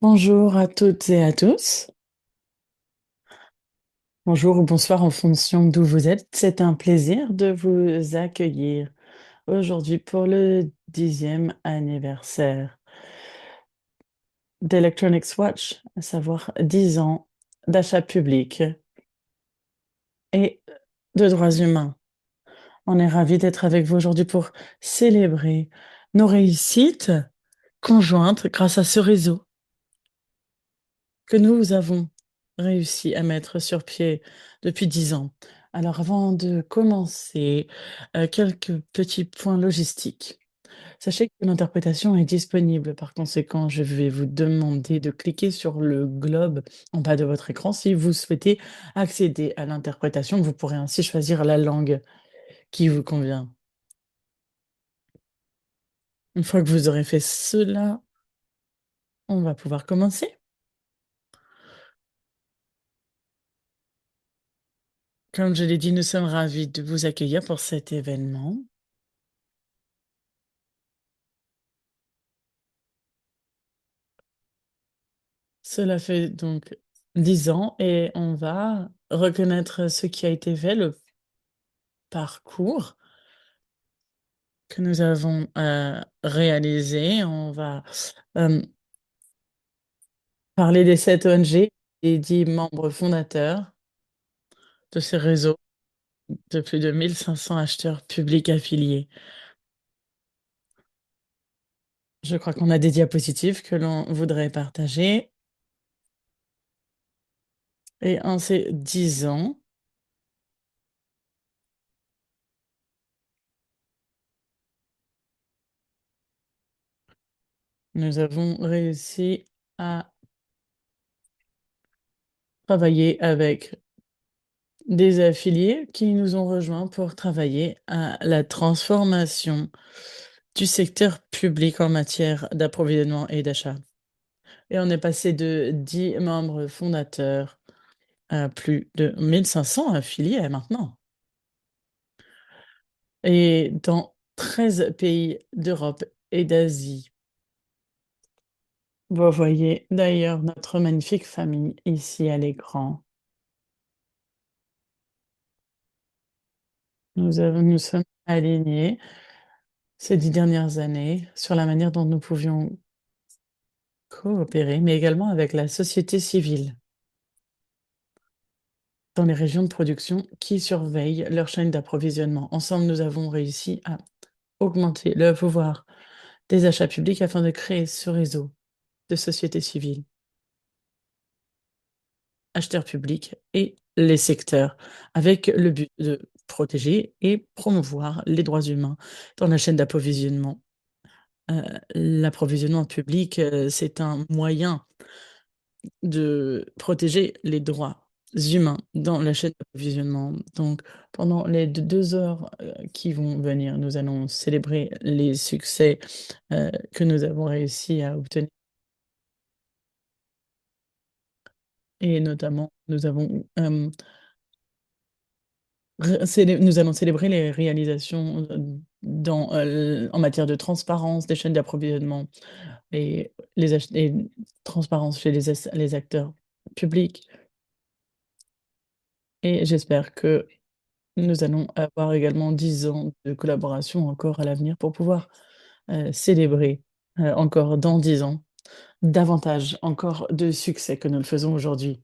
Bonjour à toutes et à tous. Bonjour ou bonsoir en fonction d'où vous êtes. C'est un plaisir de vous accueillir aujourd'hui pour le 10e anniversaire d'Electronics Watch, à savoir 10 ans d'achat public et de droits humains. On est ravis d'être avec vous aujourd'hui pour célébrer nos réussites conjointes grâce à ce réseau que nous avons réussi à mettre sur pied depuis 10 ans. Alors avant de commencer, quelques petits points logistiques. Sachez que l'interprétation est disponible, par conséquent, je vais vous demander de cliquer sur le globe en bas de votre écran si vous souhaitez accéder à l'interprétation. Vous pourrez ainsi choisir la langue qui vous convient. Une fois que vous aurez fait cela, on va pouvoir commencer. Comme je l'ai dit, nous sommes ravis de vous accueillir pour cet événement. Cela fait donc 10 ans et on va reconnaître ce qui a été fait, le parcours que nous avons, réalisé. On va, hem, parler des 7 ONG et 10 membres fondateurs de ces réseaux de plus de 1 500 acheteurs publics affiliés. Je crois qu'on a des diapositives que l'on voudrait partager et en ces 10 ans, nous avons réussi à travailler avec des affiliés qui nous ont rejoints pour travailler à la transformation du secteur public en matière d'approvisionnement et d'achat. Et on est passé de 10 membres fondateurs à plus de 1 500 affiliés maintenant. Et dans 13 pays d'Europe et d'Asie. Vous voyez d'ailleurs notre magnifique famille ici à l'écran. Nous sommes alignés ces 10 dernières années sur la manière dont nous pouvions coopérer, mais également avec la société civile dans les régions de production qui surveillent leur chaîne d'approvisionnement. Ensemble, nous avons réussi à augmenter le pouvoir des achats publics afin de créer ce réseau de société civile, acheteurs publics et les secteurs, avec le but de protéger et promouvoir les droits humains dans la chaîne d'approvisionnement. L'approvisionnement public, c'est un moyen de protéger les droits humains dans la chaîne d'approvisionnement. Donc, pendant les 2 heures, qui vont venir, nous allons célébrer les succès, que nous avons réussi à obtenir et notamment nous avons, nous allons célébrer les réalisations, dans, en matière de transparence des chaînes d'approvisionnement et transparence chez les acteurs publics et j'espère que nous allons avoir également 10 ans de collaboration encore à l'avenir pour pouvoir, célébrer, encore dans 10 ans, davantage encore de succès que nous le faisons aujourd'hui.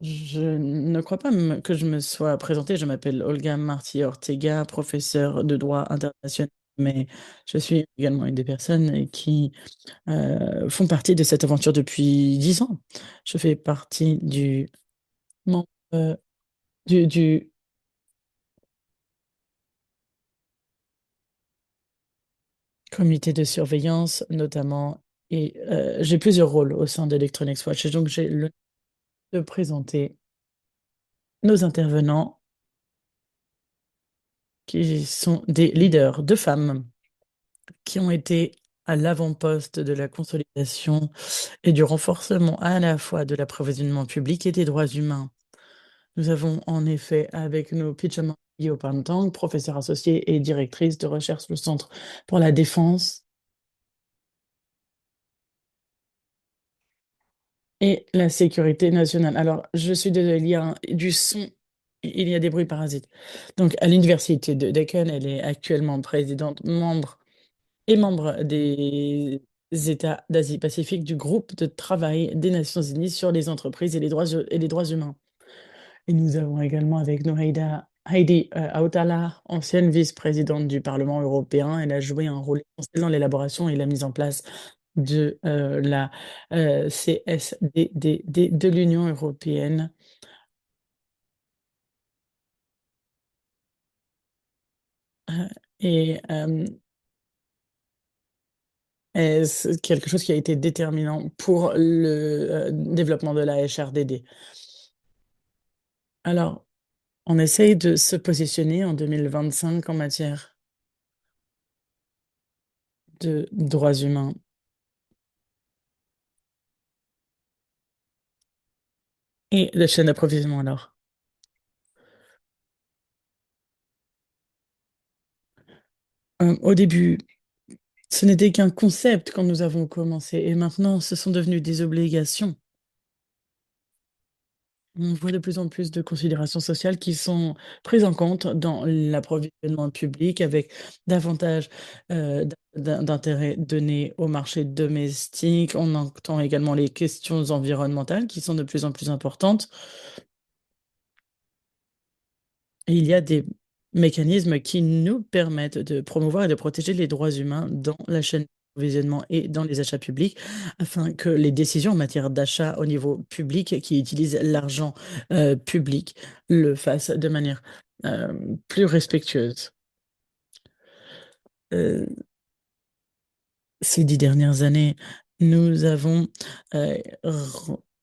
Je ne crois pas que je me sois présentée, je m'appelle Olga Martí Ortega, professeure de droit international, mais je suis également une des personnes qui, font partie de cette aventure depuis 10 ans. Je fais partie du membre, du comité de surveillance notamment et j'ai plusieurs rôles au sein d'Electronics Watch et donc j'ai le de présenter nos intervenants qui sont des leaders de femmes qui ont été à l'avant-poste de la consolidation et du renforcement à la fois de l'approvisionnement public et des droits humains. Nous avons en effet avec nous Pichama Yopantang, professeure associée et directrice de recherche au Centre pour la défense et la sécurité nationale. Alors, je suis désolée, il y a du son, il y a des bruits parasites. Donc, à l'université de Deakin, elle est actuellement présidente, membre des États d'Asie-Pacifique du groupe de travail des Nations Unies sur les entreprises et les droits humains. Et nous avons également avec nous Heidi Hautala, ancienne vice-présidente du Parlement européen. Elle a joué un rôle essentiel dans l'élaboration et la mise en place de la CSDDD de l'Union européenne. Euh, et c'est quelque chose qui a été déterminant pour le développement de la HRDD. Alors, on essaye de se positionner en 2025 en matière de droits humains. Et la chaîne d'approvisionnement alors. Au début, ce n'était qu'un concept quand nous avons commencé et maintenant ce sont devenus des obligations. On voit de plus en plus de considérations sociales qui sont prises en compte dans l'approvisionnement public avec davantage d'intérêt donné au marché domestique. On entend également les questions environnementales qui sont de plus en plus importantes. Et il y a des mécanismes qui nous permettent de promouvoir et de protéger les droits humains dans la chaîne d'approvisionnement et dans les achats publics, afin que les décisions en matière d'achat au niveau public qui utilisent l'argent public le fassent de manière euh, plus respectueuse. Euh, ces 10 dernières années, nous avons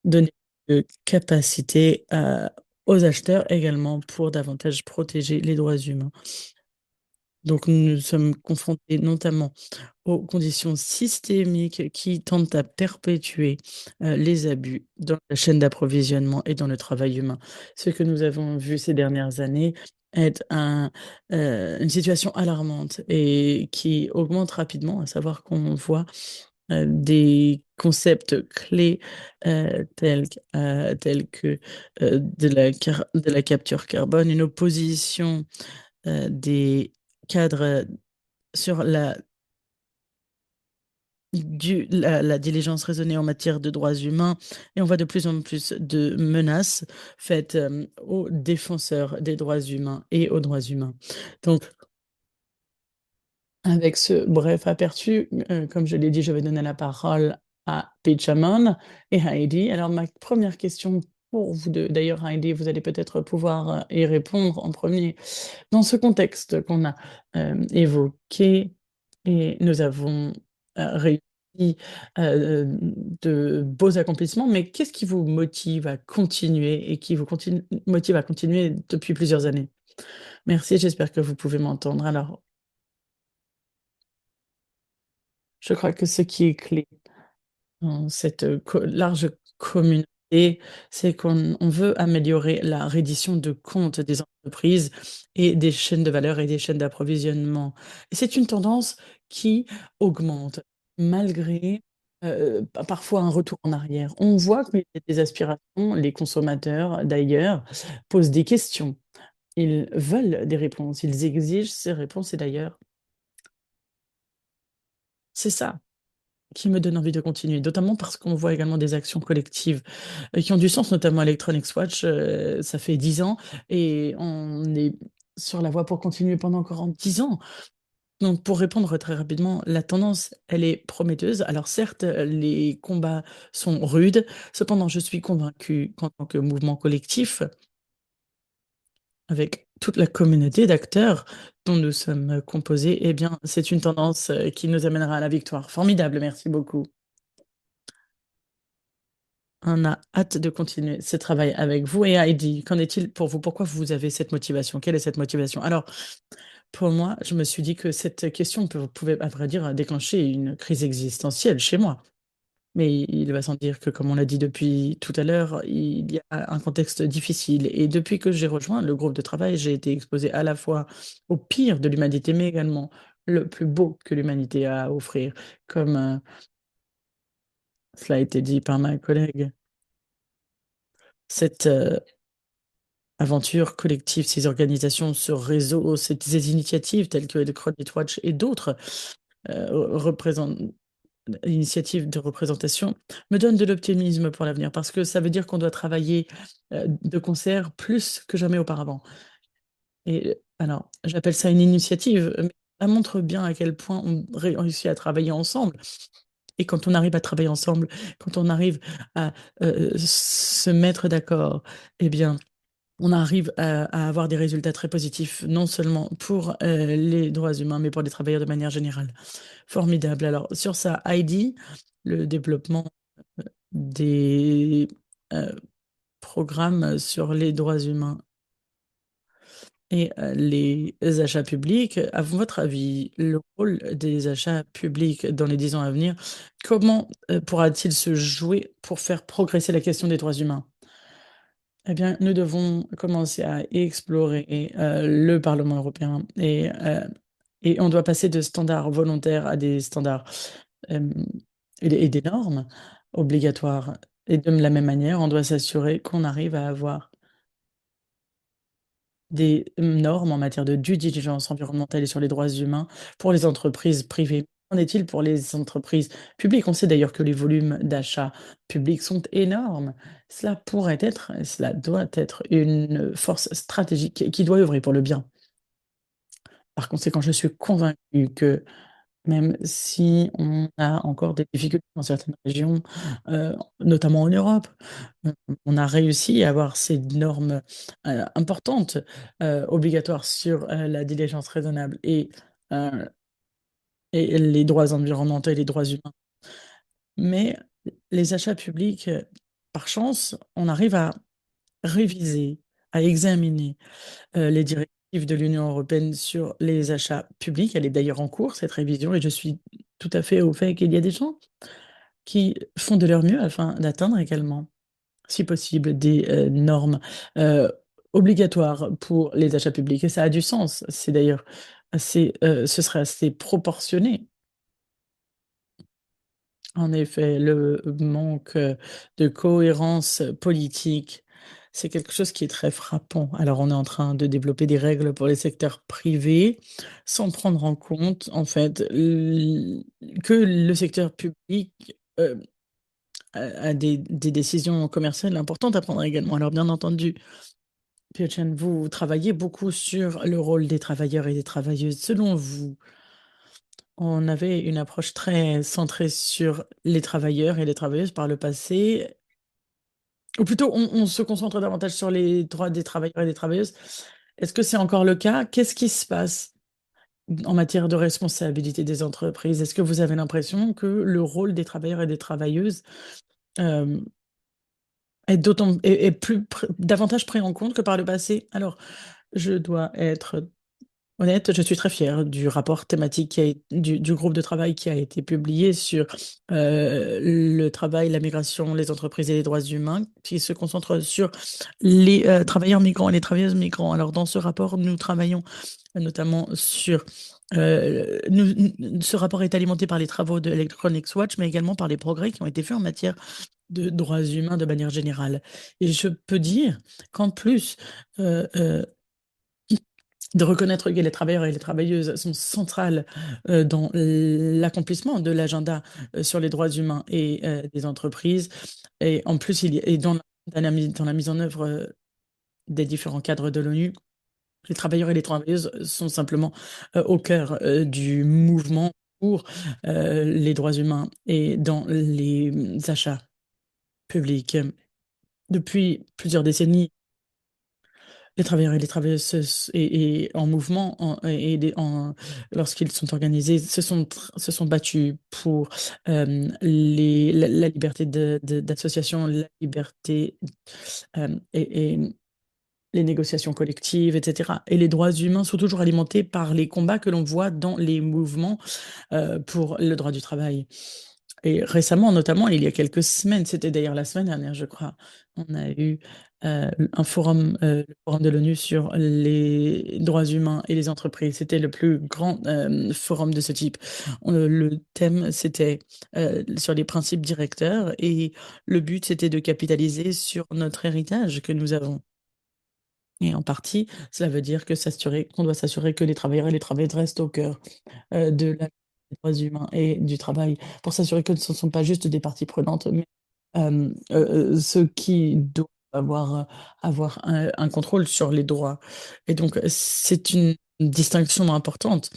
donné de capacité aux acheteurs également pour davantage protéger les droits humains. Donc, nous sommes confrontés notamment aux conditions systémiques qui tendent à perpétuer les abus dans la chaîne d'approvisionnement et dans le travail humain. Ce que nous avons vu ces dernières années est une situation alarmante et qui augmente rapidement, à savoir qu'on voit des concepts clés tels que de la capture carbone, une opposition des cadres sur la diligence raisonnée en matière de droits humains et on voit de plus en plus de menaces faites aux défenseurs des droits humains et aux droits humains. Donc, avec ce bref aperçu, comme je l'ai dit, je vais donner la parole à Peachamon et Heidi. Alors, ma première question pour vous deux, d'ailleurs, Heidi, vous allez peut-être pouvoir y répondre en premier. Dans ce contexte qu'on a évoqué, et nous avons réussi de beaux accomplissements, mais qu'est-ce qui vous motive à continuer et qui vous motive à continuer depuis plusieurs années? Merci, j'espère que vous pouvez m'entendre. Alors, je crois que ce qui est clé dans cette large communauté, c'est qu'on veut améliorer la reddition de comptes des entreprises et des chaînes de valeur et des chaînes d'approvisionnement. Et c'est une tendance qui augmente malgré parfois un retour en arrière. On voit qu'il y a des aspirations, les consommateurs d'ailleurs posent des questions. Ils veulent des réponses, ils exigent ces réponses et d'ailleurs, c'est ça qui me donne envie de continuer, notamment parce qu'on voit également des actions collectives, qui ont du sens, notamment Electronics Watch, ça fait 10 ans et on est sur la voie pour continuer pendant encore 10 ans. Donc pour répondre très rapidement, la tendance, elle est prometteuse. Alors certes, les combats sont rudes, cependant je suis convaincue qu'en tant que mouvement collectif, avec toute la communauté d'acteurs dont nous sommes composés, eh bien c'est une tendance, qui nous amènera à la victoire. Formidable, merci beaucoup. On a hâte de continuer ce travail avec vous. Et Heidi, qu'en est-il pour vous? Pourquoi vous avez cette motivation? Quelle est cette motivation? Alors, pour moi, je me suis dit que cette question pouvait, à vrai dire, déclencher une crise existentielle chez moi. Mais il va sans dire que, comme on l'a dit depuis tout à l'heure, il y a un contexte difficile. Et depuis que j'ai rejoint le groupe de travail, j'ai été exposée à la fois au pire de l'humanité, mais également le plus beau que l'humanité a à offrir, comme cela a été dit par ma collègue. cette aventure collective, ces organisations, ce réseau, ces initiatives telles que le Credit Watch et d'autres représentent initiatives de représentation me donnent de l'optimisme pour l'avenir parce que ça veut dire qu'on doit travailler de concert plus que jamais auparavant. Et alors, j'appelle ça une initiative, mais ça montre bien à quel point on réussit à travailler ensemble. Et quand on arrive à travailler ensemble, quand on arrive à se mettre d'accord, eh bien, on arrive à avoir des résultats très positifs, non seulement pour les droits humains, mais pour les travailleurs de manière générale. Formidable. Alors, sur ça, Heidi, le développement des programmes sur les droits humains et les achats publics, à votre avis, le rôle des achats publics dans les 10 ans à venir, comment pourra-t-il se jouer pour faire progresser la question des droits humains? Eh bien, nous devons commencer à explorer le Parlement européen et on doit passer de standards volontaires à des standards euh, et des normes obligatoires. Et de la même manière, on doit s'assurer qu'on arrive à avoir des normes en matière de due diligence environnementale et sur les droits humains pour les entreprises privées. Qu'en est-il pour les entreprises publiques? On sait d'ailleurs que les volumes d'achats publics sont énormes. Cela pourrait être, cela doit être une force stratégique qui doit œuvrer pour le bien. Par conséquent, je suis convaincue que même si on a encore des difficultés dans certaines régions, notamment en Europe, on on a réussi à avoir ces normes, importantes, obligatoires sur, la diligence raisonnable heu et les droits environnementaux et les droits humains. Mais les achats publics, par chance, on arrive à réviser, à examiner, les directives de l'Union européenne sur les achats publics. Elle est d'ailleurs en cours, cette révision, et je suis tout à fait au fait qu'il y a des gens qui font de leur mieux afin d'atteindre également, si possible, des, normes, heu, obligatoires pour les achats publics et ça a du sens. C'est d'ailleurs assez, ce serait assez proportionné. En effet, le manque, de cohérence politique, c'est quelque chose qui est très frappant. Alors, on est en train de développer des règles pour les secteurs privés, sans prendre en compte, en fait, que le secteur public, a des décisions commerciales importantes à prendre également. Alors, bien entendu, Piotchen, vous travaillez beaucoup sur le rôle des travailleurs et des travailleuses. Selon vous, on avait une approche très centrée sur les travailleurs et les travailleuses par le passé, ou plutôt on se concentre davantage sur les droits des travailleurs et des travailleuses. Est-ce que c'est encore le cas? Qu'est-ce qui se passe en matière de responsabilité des entreprises? Est-ce que vous avez l'impression que le rôle des travailleurs et des travailleuses, hem, est plus davantage pris en compte que par le passé? Alors, je dois être honnête, je suis très fière du rapport thématique qui a é du groupe de travail qui a été publié sur, le travail, la migration, les entreprises et les droits humains, qui se concentre sur les, travailleurs migrants et les travailleuses migrants. Alors dans ce rapport, nous travaillons notamment sur, ce rapport est alimenté par les travaux de Electronics Watch, mais également par les progrès qui ont été faits en matière de droits humains de manière générale et je peux dire qu'en plus, heu heu de reconnaître que les travailleurs et les travailleuses sont centrales, dans l'accomplissement de l'agenda, sur les droits humains et des entreprises et en plus il y a et dans la mise en œuvre, des différents cadres de l'ONU, les travailleurs et les travailleuses sont simplement, au cœur, du mouvement pour, les droits humains et dans les, achats publics. Depuis plusieurs décennies, les travailleurs et les travailleuses et en mouvement et lorsqu'ils sont organisés, se sont battus pour, la liberté d'association, la liberté, et les négociations collectives et cetera et les droits humains sont toujours alimentés par les combats que l'on voit dans les mouvements, pour le droit du travail. Et récemment, notamment, il y a quelques semaines, c'était d'ailleurs la semaine dernière, je crois, on a eu un forum, le forum de l'ONU sur les droits humains et les entreprises. C'était le plus grand forum de ce type. Le thème, c'était sur les principes directeurs et le but, c'était de capitaliser sur notre héritage que nous avons. Et en partie, cela veut dire qu'on doit s'assurer que les travailleurs et les travailleuses restent au cœur de la des droits humains et du travail, pour s'assurer que ce ne sont pas juste des parties prenantes, mais ceux qui doivent avoir un contrôle sur les droits. Et donc, c'est une distinction importante.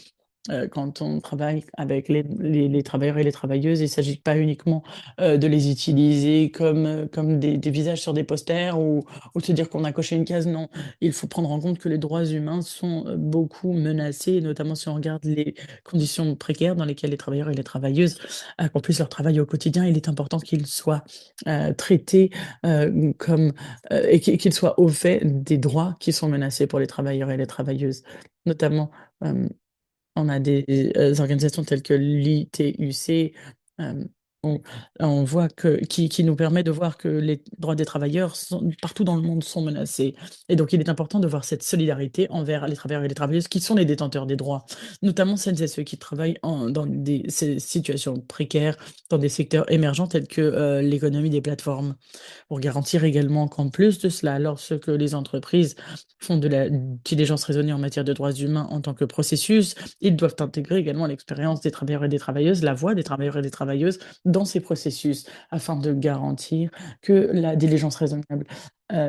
Quand on travaille avec les travailleurs et les travailleuses, il ne s'agit pas uniquement de les utiliser comme des visages sur des posters ou de se dire qu'on a coché une case. Non, il faut prendre en compte que les droits humains sont beaucoup menacés, notamment si on regarde les conditions précaires dans lesquelles les travailleurs et les travailleuses accomplissent leur travail au quotidien. Il est important qu'ils soient traités comme et qu'ils soient au fait des droits qui sont menacés pour les travailleurs et les travailleuses, notamment. euh, on a des organisations telles que l'ITUC, euh, on, on voit qui nous permet de voir que les droits des travailleurs partout dans le monde sont menacés. Et donc, il est important de voir cette solidarité envers les travailleurs et les travailleuses qui sont les détenteurs des droits, notamment celles et ceux qui travaillent dans ces situations précaires, dans des secteurs émergents tels que l'économie des plateformes, pour garantir également qu'en plus de cela, lorsque les entreprises font de la diligence raisonnée en matière de droits humains en tant que processus, ils doivent intégrer également l'expérience des travailleurs et des travailleuses, la voix des travailleurs et des travailleuses dans ces processus, afin de garantir que la diligence raisonnable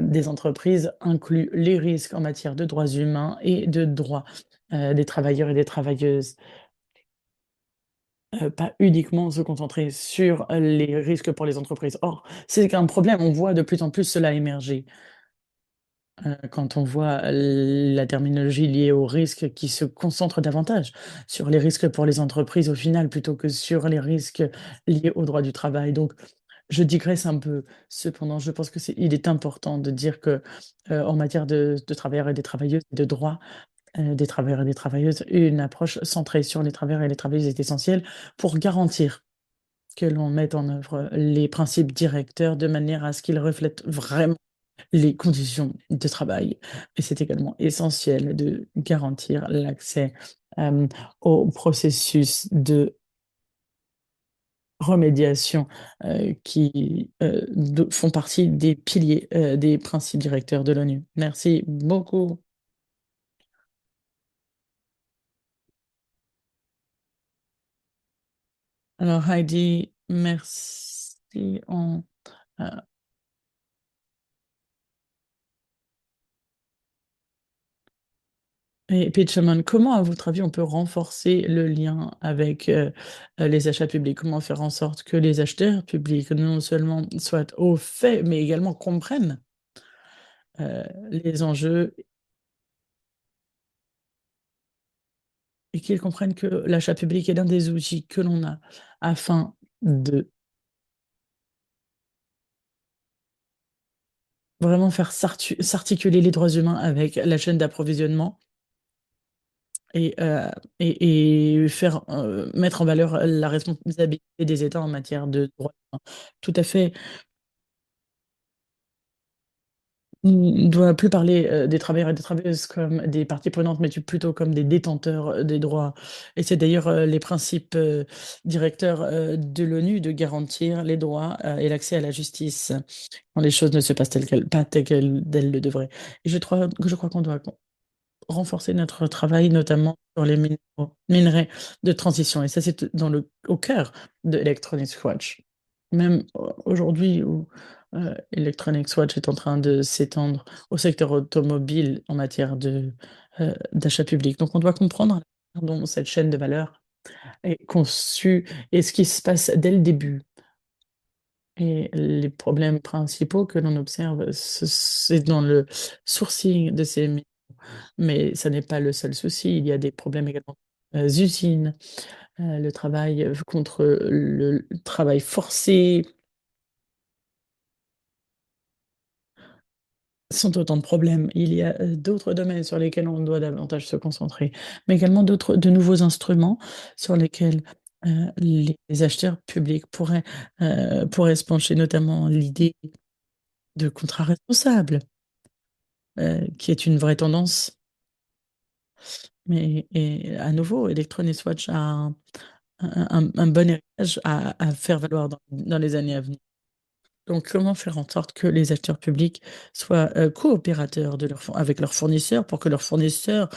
des entreprises inclut les risques en matière de droits humains et de droits des travailleurs et des travailleuses. Pas uniquement se concentrer sur les risques pour les entreprises. Or, c'est un problème, on voit de plus en plus cela émerger. Quand on voit la terminologie liée aux risques qui se concentre davantage sur les risques pour les entreprises au final, plutôt que sur les risques liés au droit du travail. Donc, je digresse un peu. Cependant, je pense que il est important de dire que, en matière de travailleurs et des travailleuses, de droits, des travailleurs et des travailleuses, une approche centrée sur les travailleurs et les travailleuses est essentielle pour garantir que l'on mette en œuvre les principes directeurs de manière à ce qu'ils reflètent vraiment les conditions de travail. Et c'est également essentiel de garantir l'accès au processus de remédiation qui font partie des piliers des principes directeurs de l'ONU. Merci beaucoup. Alors Heidi, merci. Euh, Et Pitchaman, comment, à votre avis, on peut renforcer le lien avec les achats publics? Comment faire en sorte que les acheteurs publics non seulement soient au fait, mais également comprennent les enjeux et qu'ils comprennent que l'achat public est l'un des outils que l'on a afin de vraiment faire s'articuler les droits humains avec la chaîne d'approvisionnement et, faire mettre en valeur la responsabilité des États en matière de droits humains. Tout à fait. On ne doit plus parler des travailleurs et des travailleuses comme des parties prenantes, mais plutôt comme des détenteurs des droits. Et c'est d'ailleurs les principes directeurs de l'ONU de garantir les droits et l'accès à la justice quand les choses ne se passent pas telles qu'elles le devraient. Et je crois qu'on doit renforcer notre travail, notamment sur les minerais de transition. Et ça, c'est au cœur de Electronics Watch. Même aujourd'hui où Electronics Watch est en train de s'étendre au secteur automobile en matière d'achat public. Donc, on doit comprendre la manière dont cette chaîne de valeur est conçue et ce qui se passe dès le début. Et les problèmes principaux que l'on observe, c'est dans le sourcing de ces minéraux. Mais ça n'est pas le seul souci. Il y a des problèmes également usines, le travail contre le travail forcé, sont autant de problèmes. Il y a d'autres domaines sur lesquels on doit davantage se concentrer, mais également de nouveaux instruments sur lesquels Les acheteurs publics pourraient se pencher notamment l'idée de contrats responsables, qui est une vraie tendance. Mais et à nouveau, Electronic Watch a un bon héritage à faire valoir dans les années à venir. Donc, comment faire en sorte que les acheteurs publics soient coopérateurs avec leurs fournisseurs pour que leurs fournisseurs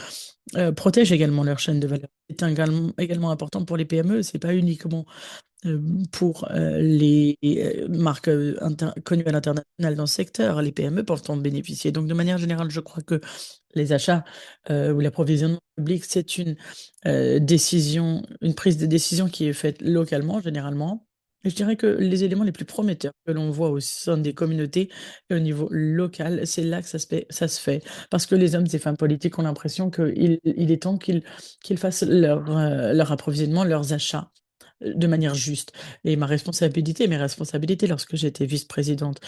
protègent également leur chaîne de valeur? C'est également important pour les PME, c'est pas uniquement pour les marques connues à l'international dans le secteur. Les PME peuvent en bénéficier. Donc, de manière générale, je crois que les achats ou l'approvisionnement public, c'est une prise de décision qui est faite localement, généralement. Et je dirais que les éléments les plus prometteurs que l'on voit au sein des communautés et au niveau local, c'est là que ça se fait. Parce que les hommes et femmes politiques ont l'impression qu'il est temps qu'ils fassent leur approvisionnement, leurs achats de manière juste. Et mes responsabilités lorsque j'étais vice-présidente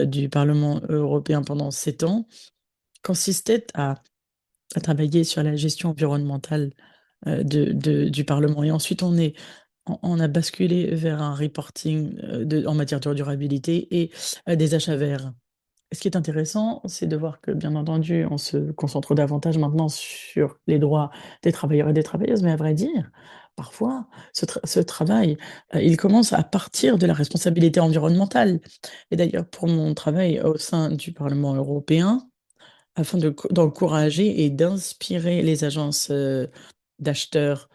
du Parlement européen pendant 7 ans, consistaient à travailler sur la gestion environnementale du Parlement. Et ensuite, on a basculé vers un reporting en matière de durabilité et des achats verts. Ce qui est intéressant, c'est de voir que, bien entendu, on se concentre davantage maintenant sur les droits des travailleurs et des travailleuses, mais à vrai dire, parfois, ce travail, il commence à partir de la responsabilité environnementale. Et d'ailleurs, pour mon travail au sein du Parlement européen, afin d'encourager et d'inspirer les agences d'acheteurs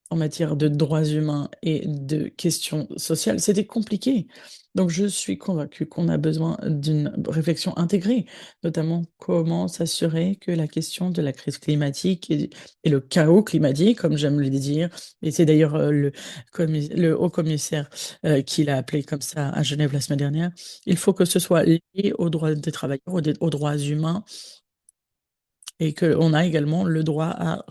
en matière de droits humains et de questions sociales, c'était compliqué. Donc je suis convaincue qu'on a besoin d'une réflexion intégrée, notamment comment s'assurer que la question de la crise climatique et le chaos climatique, comme j'aime le dire, et c'est d'ailleurs le haut commissaire qui l'a appelé comme ça à Genève la semaine dernière, il faut que ce soit lié aux droits des travailleurs, aux droits humains, et qu'on a également le droit à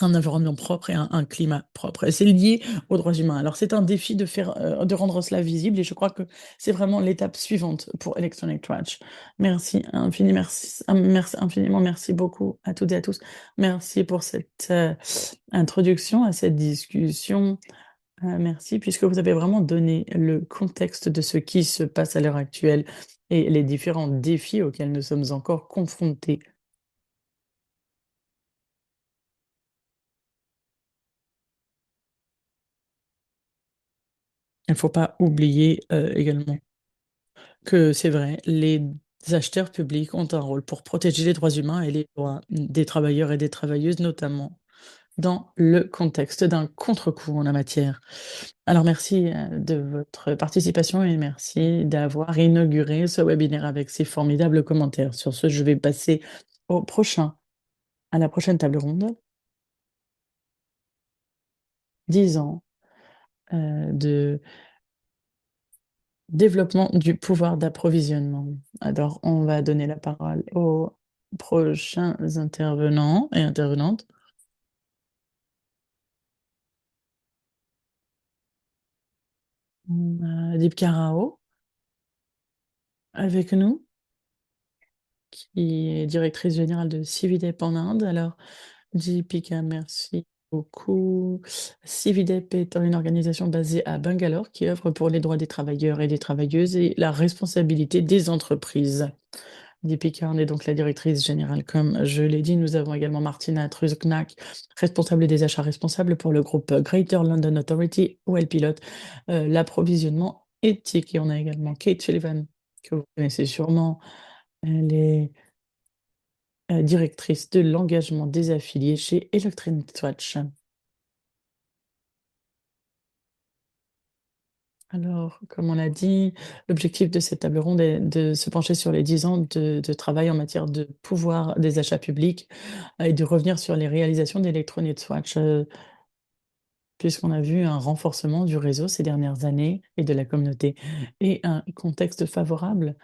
un environnement propre et un climat propre. Et c'est lié aux droits humains. Alors, c'est un défi de rendre cela visible et je crois que c'est vraiment l'étape suivante pour Electronic Trash. Merci infiniment, merci beaucoup à toutes et à tous. Merci pour cette introduction à cette discussion. Merci, puisque vous avez vraiment donné le contexte de ce qui se passe à l'heure actuelle et les différents défis auxquels nous sommes encore confrontés. Il ne faut pas oublier également que c'est vrai, les acheteurs publics ont un rôle pour protéger les droits humains et les droits des travailleurs et des travailleuses, notamment dans le contexte d'un contre-coup en la matière. Alors merci de votre participation et merci d'avoir inauguré ce webinaire avec ces formidables commentaires. Sur ce, je vais passer à la prochaine table ronde. 10 ans de développement du pouvoir d'approvisionnement. Alors, on va donner la parole aux prochains intervenants et intervenantes. On a Deepika Rao avec nous, qui est directrice générale de Cividep en Inde. Alors, Deepika, merci beaucoup. Cividep est une organisation basée à Bangalore qui œuvre pour les droits des travailleurs et des travailleuses et la responsabilité des entreprises. Deepika, on est donc la directrice générale. Comme je l'ai dit, nous avons également Martina Truzknak, responsable des achats responsables pour le groupe Greater London Authority, où elle pilote l'approvisionnement éthique. Et on a également Kate Sullivan, que vous connaissez sûrement. Elle est directrice de l'engagement des affiliés chez Electronic Swatch. Alors, comme on l'a dit, l'objectif de cette table ronde est de se pencher sur les 10 ans de travail en matière de pouvoir des achats publics et de revenir sur les réalisations d'Electronic Swatch, puisqu'on a vu un renforcement du réseau ces dernières années et de la communauté et un contexte favorable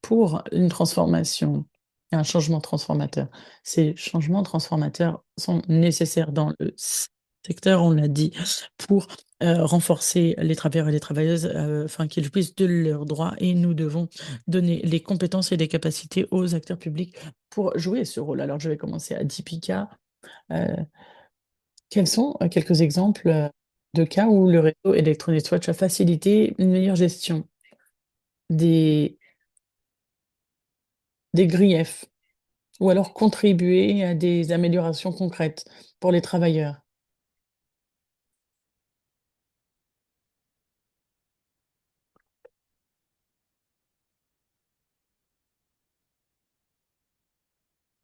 pour une transformation et un changement transformateur. Ces changements transformateurs sont nécessaires dans le secteur, on l'a dit, pour renforcer les travailleurs et les travailleuses afin qu'ils jouissent de leurs droits et nous devons donner les compétences et les capacités aux acteurs publics pour jouer ce rôle. Alors, je vais commencer à Deepika. Euh, Quels sont quelques exemples? de cas où le réseau Electronic Watch a facilité une meilleure gestion des griefs ou alors contribué à des améliorations concrètes pour les travailleurs?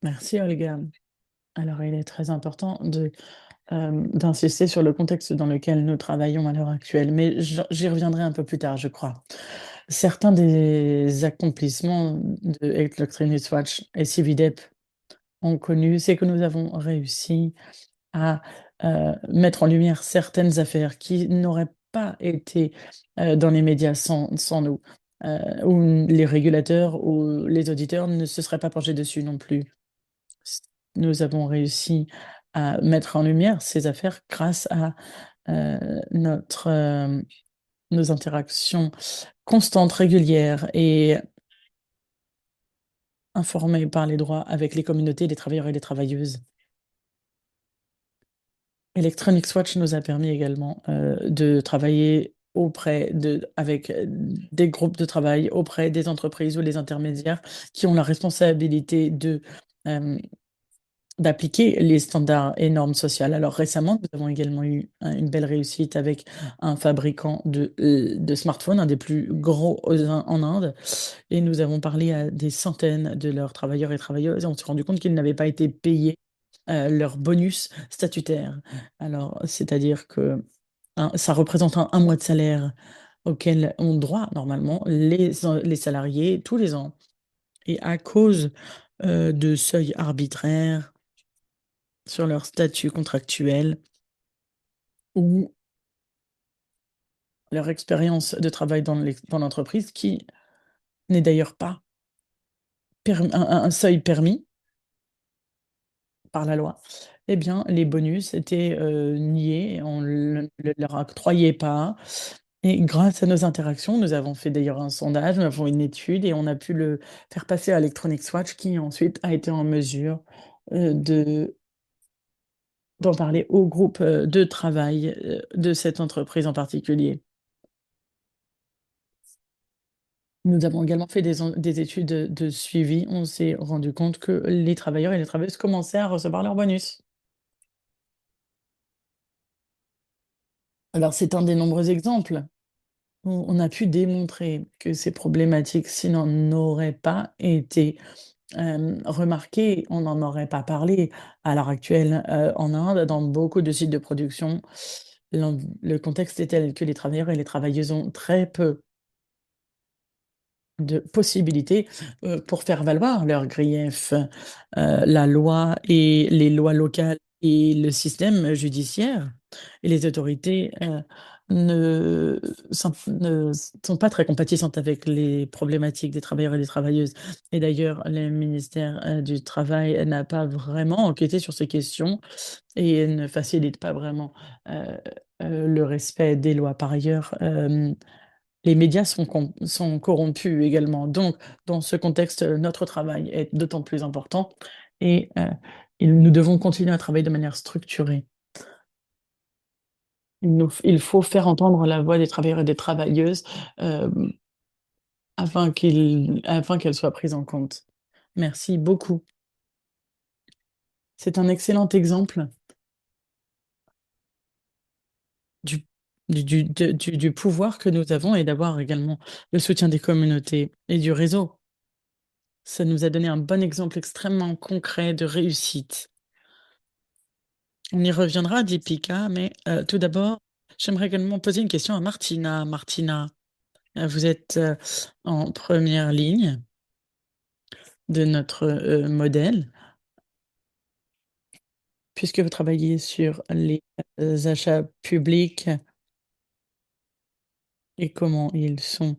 Merci Olga. Alors il est très important d'insister sur le contexte dans lequel nous travaillons à l'heure actuelle, mais j'y reviendrai un peu plus tard, je crois. Certains des accomplissements de Electronic Watch et Cividep ont connu, c'est que nous avons réussi à, mettre en lumière certaines affaires qui n'auraient pas été, dans les médias sans nous, où les régulateurs ou les auditeurs ne se seraient pas penchés dessus non plus. S Nous avons réussi à mettre en lumière ces affaires grâce à, notre, nos interactions constantes, régulières et informées par les droits avec les communautés, les travailleurs et les travailleuses. Electronic Watch nous a permis également, de travailler avec, des groupes de travail, auprès des entreprises ou des intermédiaires qui ont la responsabilité d'appliquer les standards et normes sociales. Alors récemment, nous avons également eu une belle réussite avec un fabricant de smartphones, un des plus gros en Inde, et nous avons parlé à des centaines de leurs travailleurs et travailleuses et on s'est rendu compte qu'ils n'avaient pas été payés, leur bonus statutaire. Alors, c'est-à-dire que ça représente un mois de salaire auquel ont droit normalement les salariés tous les ans et à cause, de seuils arbitraires sur leur statut contractuel ou leur expérience de travail dans l'entreprise qui n'est d'ailleurs pas un seuil permis par la loi, eh bien, les bonus étaient, niés, on le leur octroyait pas et grâce à nos interactions, nous avons fait d'ailleurs un sondage, nous avons une étude et on a pu le faire passer à Electronic Watch qui ensuite a été en mesure, de d'en parler au groupe, de travail, de cette entreprise en particulier. Nous avons également fait des études de suivi. On s'est rendu compte que les travailleurs et les travailleuses commençaient à recevoir leur bonus. Alors c'est un des nombreux exemples où on a pu démontrer que ces problématiques, sinon n'auraient pas été, remarquées, on n'en aurait pas parlé. À l'heure actuelle, en Inde, dans beaucoup de sites de production, le contexte est tel que les travailleurs et les travailleuses ont très peu de possibilités, pour faire valoir leurs griefs. La loi et les lois locales et le système judiciaire et les autorités, ne ne sont pas très compatissantes avec les problématiques des travailleurs et des travailleuses et d'ailleurs le ministère, du Travail n'a pas vraiment enquêté sur ces questions et ne facilite pas vraiment, heu le respect des lois. Par ailleurs, les médias sont corrompus également. Donc, dans ce contexte, notre travail est d'autant plus important et nous devons continuer à travailler de manière structurée. Il faut faire entendre la voix des travailleurs et des travailleuses, hem, afin qu'elles soient prises en compte. Merci beaucoup. C'est un excellent exemple du du pouvoir que nous avons et d'avoir également le soutien des communautés et du réseau. Ça nous a donné un bon exemple extrêmement concret de réussite. On y reviendra, dit Pika, mais tout d'abord, j'aimerais également poser une question à Martina. Martina, vous êtes, en première ligne de notre, modèle, puisque vous travaillez sur les, achats publics et comment ils sont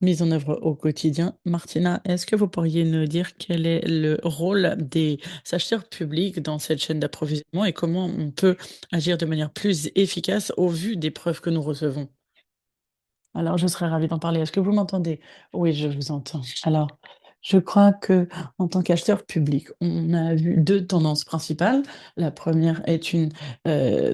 mis en œuvre au quotidien. Martina, est-ce que vous pourriez nous dire quel est le rôle des acheteurs publics dans cette chaîne d'approvisionnement et comment on peut agir de manière plus efficace au vu des preuves que nous recevons? Alors, je serais ravie d'en parler. Est-ce que vous m'entendez? Oui, je vous entends. Alors, Je crois que en tant qu'acheteur public, on a vu 2 tendances principales. La première est une,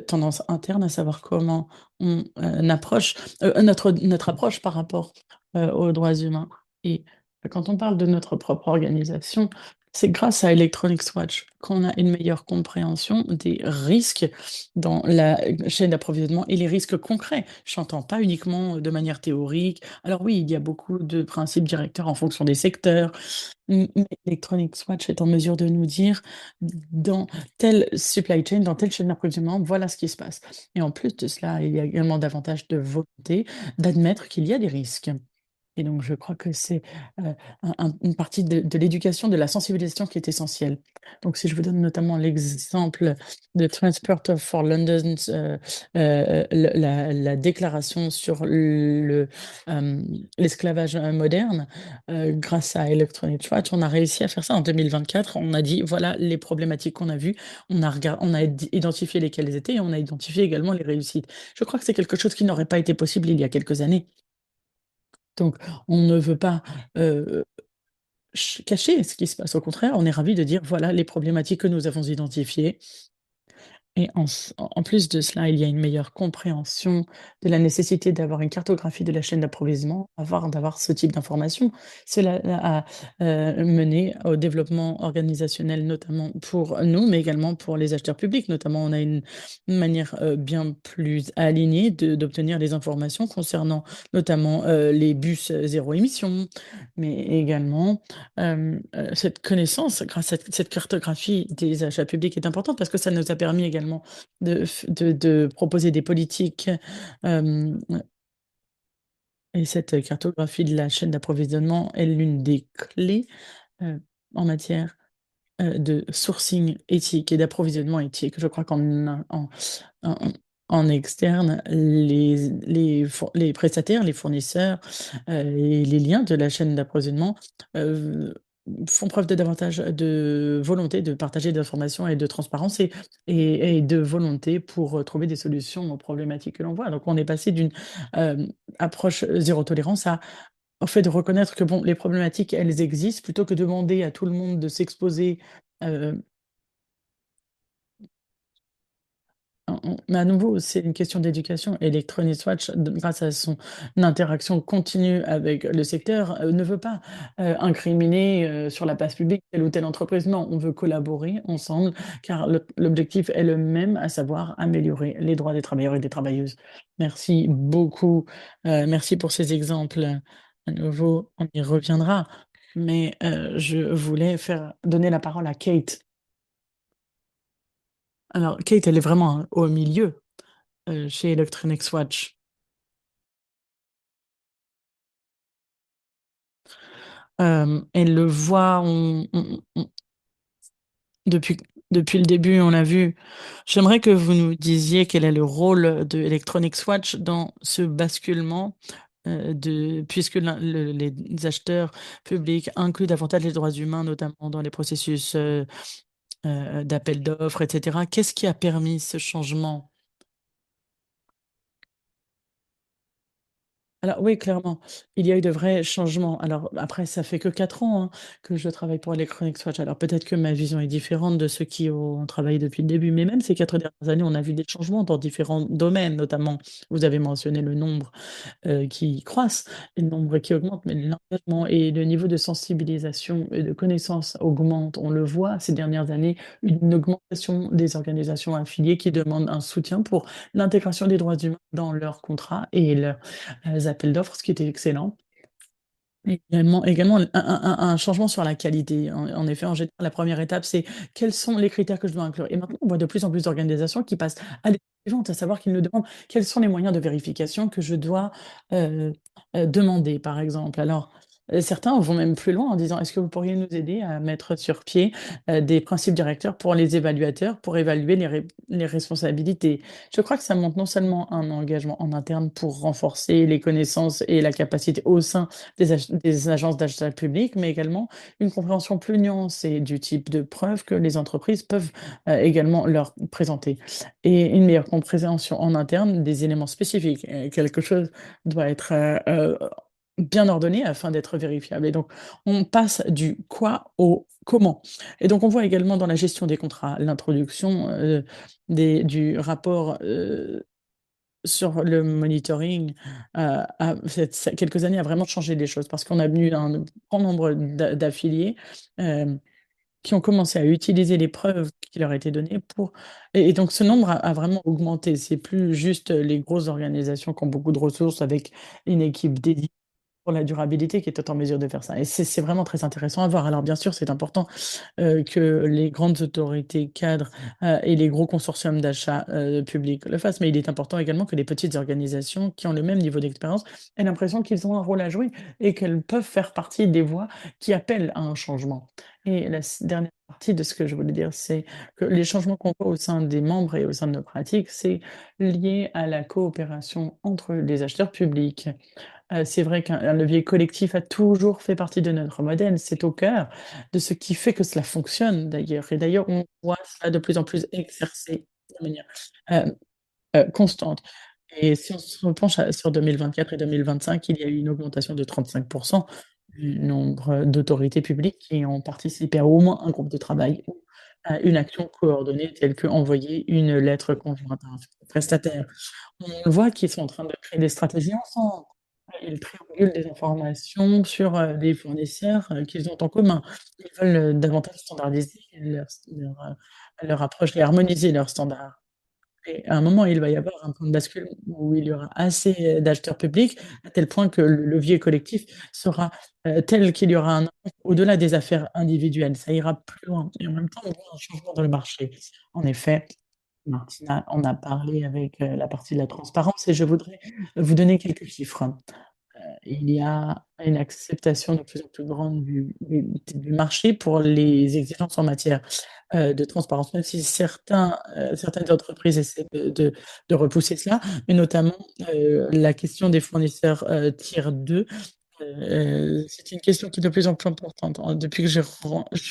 tendance interne, à savoir comment on, approche, notre approche par rapport, aux droits humains et quand on parle de notre propre organisation, c'est grâce à Electronic Watch qu'on a une meilleure compréhension des risques dans la chaîne d'approvisionnement et les risques concrets. Je n'entends pas uniquement de manière théorique. Alors oui, il y a beaucoup de principes directeurs en fonction des secteurs, mais Electronic Swatch est en mesure de nous dire dans telle supply chain, dans telle chaîne d'approvisionnement, voilà ce qui se passe. Et en plus de cela, il y a également davantage de volonté d'admettre qu'il y a des risques. Et donc, je crois que c'est une partie de l'éducation, de la sensibilisation qui est essentielle. Donc, si je vous donne notamment l'exemple de Transport for London's, la déclaration sur l'esclavage moderne, grâce à Electronic Watch, on a réussi à faire ça en 2024. On a dit, voilà les problématiques qu'on a vues, on a identifié lesquelles elles étaient et on a identifié également les réussites. Je crois que c'est quelque chose qui n'aurait pas été possible il y a quelques années. Donc, on ne veut pas, cacher ce qui se passe. Au contraire, on est ravis de dire: «Voilà les problématiques que nous avons identifiées». Et en plus de cela, il y a une meilleure compréhension de la nécessité d'avoir une cartographie de la chaîne d'approvisionnement, d'avoir ce type d'information. Cela a, mené au développement organisationnel, notamment pour nous, mais également pour les acheteurs publics. Notamment, on a une manière, bien plus alignée d'obtenir les informations concernant notamment, les bus, zéro émission, mais également, cette connaissance grâce à cette cartographie des achats publics est importante parce que ça nous a permis également de proposer des politiques, hem et cette cartographie de la chaîne d'approvisionnement est l'une des clés, heu, en matière, de sourcing éthique et d'approvisionnement éthique. Je crois en en externe, les prestataires, les fournisseurs, et les liens de la chaîne d'approvisionnement, heu, font preuve de davantage de volonté de partager d'informations et de transparence et de volonté pour, trouver des solutions aux problématiques que l'on voit. Donc on est passé d'une, approche, zéro tolérance à au fait de reconnaître que bon, les problématiques, elles existent plutôt que demander à tout le monde de s'exposer, heu mais à nouveau, c'est une question d'éducation. Electronic Watch, grâce à son interaction continue avec le secteur, ne veut pas incriminer sur la place publique telle ou telle entreprise. Non, on veut collaborer ensemble car l'objectif est le même, à savoir améliorer les droits des travailleurs et des travailleuses. Merci beaucoup. Merci pour ces exemples. À nouveau, on y reviendra. Mais je voulais donner la parole à Kate. Alors, Kate, elle est vraiment au milieu. Chez Electronic Watch. Elle le voit, depuis depuis le début, on l'a vu. J'aimerais que vous nous disiez quel est le rôle de Electronic Watch dans ce basculement, puisque les acheteurs publics incluent davantage les droits humains, notamment dans les processus, d'appel d'offres et cetera. Qu'est-ce qui a permis ce changement? Alors oui, clairement, il y a eu de vrais changements. Alors après, ça fait que 4 ans, hein, que je travaille pour Electronic Swatch. Alors peut-être que ma vision est différente de ceux qui ont travaillé depuis le début, mais même ces 4 dernières années, on a vu des changements dans différents domaines, notamment, vous avez mentionné le nombre qui croissent, le nombre qui augmente, mais l'engagement et le niveau de sensibilisation et de connaissance augmente. On le voit ces dernières années, une augmentation des organisations affiliées qui demandent un soutien pour l'intégration des droits humains dans leurs contrats et leurs appels d'offres, ce qui était excellent. Également un changement sur la qualité. En effet, en général, la première étape, c'est: quels sont les critères que je dois inclure? Et maintenant, on voit de plus en plus d'organisations qui passent à l'étape suivante, à savoir qu'ils nous demandent: quels sont les moyens de vérification que je dois, heu demander, par exemple? Alors, certains vont même plus loin en disant: «Est-ce que vous pourriez nous aider à mettre sur pied, des principes directeurs pour les évaluateurs, pour évaluer les responsabilités?» Je crois que ça montre non seulement un engagement en interne pour renforcer les connaissances et la capacité au sein des agences d'achat public, mais également une compréhension plus nuancée du type de preuves que les entreprises peuvent, également leur présenter et une meilleure compréhension en interne des éléments spécifiques. Quelque chose doit être, bien ordonné afin d'être vérifiable et donc on passe du quoi au comment et donc on voit également dans la gestion des contrats, l'introduction, des du rapport, sur le monitoring, cette quelques années a vraiment changé les choses parce qu'on a eu un grand nombre d'affiliés, hem, qui ont commencé à utiliser les preuves qui leur étaient données pour et donc ce nombre a vraiment augmenté. C'est plus juste les grosses organisations qui ont beaucoup de ressources avec une équipe dédiée pour la durabilité qui est en mesure de faire ça et c'est vraiment très intéressant à voir. Alors bien sûr, c'est important, que les grandes autorités cadres, et les gros consortiums d'achat, publics le fassent, mais il est important également que les petites organisations qui ont le même niveau d'expérience aient l'impression qu'ils ont un rôle à jouer et qu'elles peuvent faire partie des voix qui appellent à un changement et la dernière partie de ce que je voulais dire, c'est que les changements qu'on voit au sein des membres et au sein de nos pratiques, c'est lié à la coopération entre les acheteurs publics. C'est vrai qu'un levier collectif a toujours fait partie de notre modèle. C'est au cœur de ce qui fait que cela fonctionne d'ailleurs et d'ailleurs on voit cela de plus en plus exercé de manière, hem, constante et si on se repenche sur 2024 et 2025, il y a eu une augmentation de 35 du nombre d'autorités publiques qui ont participé à au moins un groupe de travail ou à une action coordonnée telle qu'envoyer une lettre conjointe à un prestataire. On voit qu'ils sont en train de créer des stratégies ensemble. Ils triangulent des informations sur, des fournisseurs, qu'ils ont en commun. Ils veulent, davantage standardiser leur approche et harmoniser leurs standards et à un moment, il va y avoir un point de bascule où il y aura assez, d'acheteurs publics, à tel point que le levier collectif sera, tel qu'il y aura un impact au-delà des affaires individuelles. Ça ira plus loin et en même temps, on voit un changement dans le marché. En effet, Martina en a parlé avec, la partie de la transparence et je voudrais vous donner quelques chiffres. Il y a une acceptation de plus en plus grande du marché pour les exigences en matière, de transparence, même si certaines entreprises essaient de repousser cela, mais notamment, la question des fournisseurs, tier 2, c'est une question qui est de plus en plus importante. Depuis que j'ai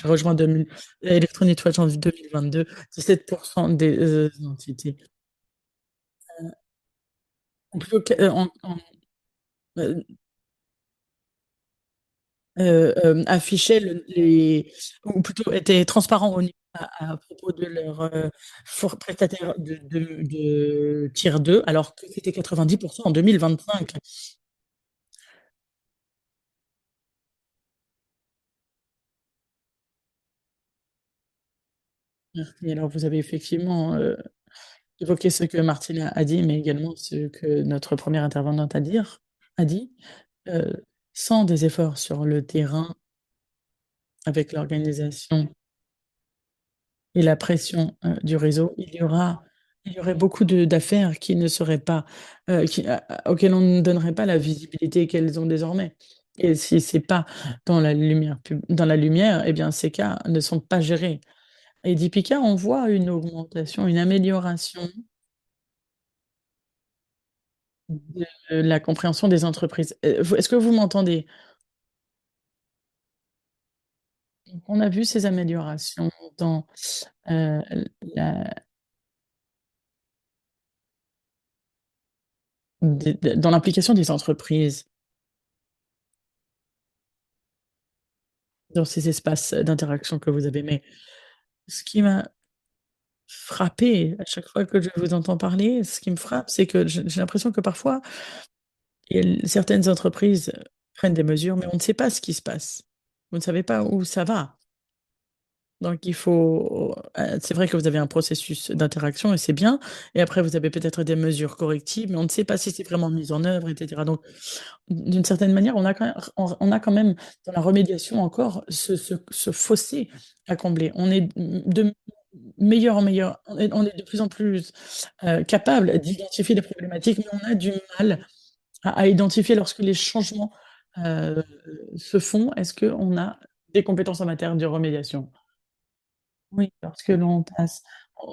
rejoint 2000 Electronic Arts en 2022, 17 des, entités, ont plutôt que heu affichaient ou plutôt étaient transparents au niveau à propos de leurs, prestataires de tiers 2, alors que c'était 90 en 2025. Et alors vous avez effectivement, évoqué ce que Martina a dit, mais également ce que notre première intervenante a dit, heu, sans des efforts sur le terrain avec l'organisation et la pression, du réseau, il y aurait beaucoup d'affaires qui ne seraient pas, qui auxquelles on ne donnerait pas la visibilité qu'elles ont désormais et si c'est pas dans la lumière, et bien ces cas ne sont pas gérés et d'Ipika, on voit une augmentation, une amélioration de la compréhension des entreprises. Vous est-ce que vous m'entendez? Donc on a vu ces améliorations dans, heu, la dans l'implication des entreprises dans ces espaces d'interaction que vous avez. Mais ce qui m'a frappée à chaque fois que je vous entends parler, ce qui me frappe, c'est que j'ai l'impression que parfois, certaines entreprises prennent des mesures, mais on ne sait pas ce qui se passe. Vous ne savez pas où ça va. Donc il faut, c'est vrai que vous avez un processus d'interaction et c'est bien et après vous avez peut-être des mesures correctives, mais on ne sait pas si c'est vraiment mis en œuvre et cetera. Donc d'une certaine manière, on a quand même dans la remédiation encore ce fossé à combler. On est de meilleur en meilleur, on est de plus en plus, capable d'identifier des problématiques, mais on a du mal à identifier lorsque les changements, heu, se font. Est-ce qu'on a des compétences en matière de remédiation? Oui, lorsque on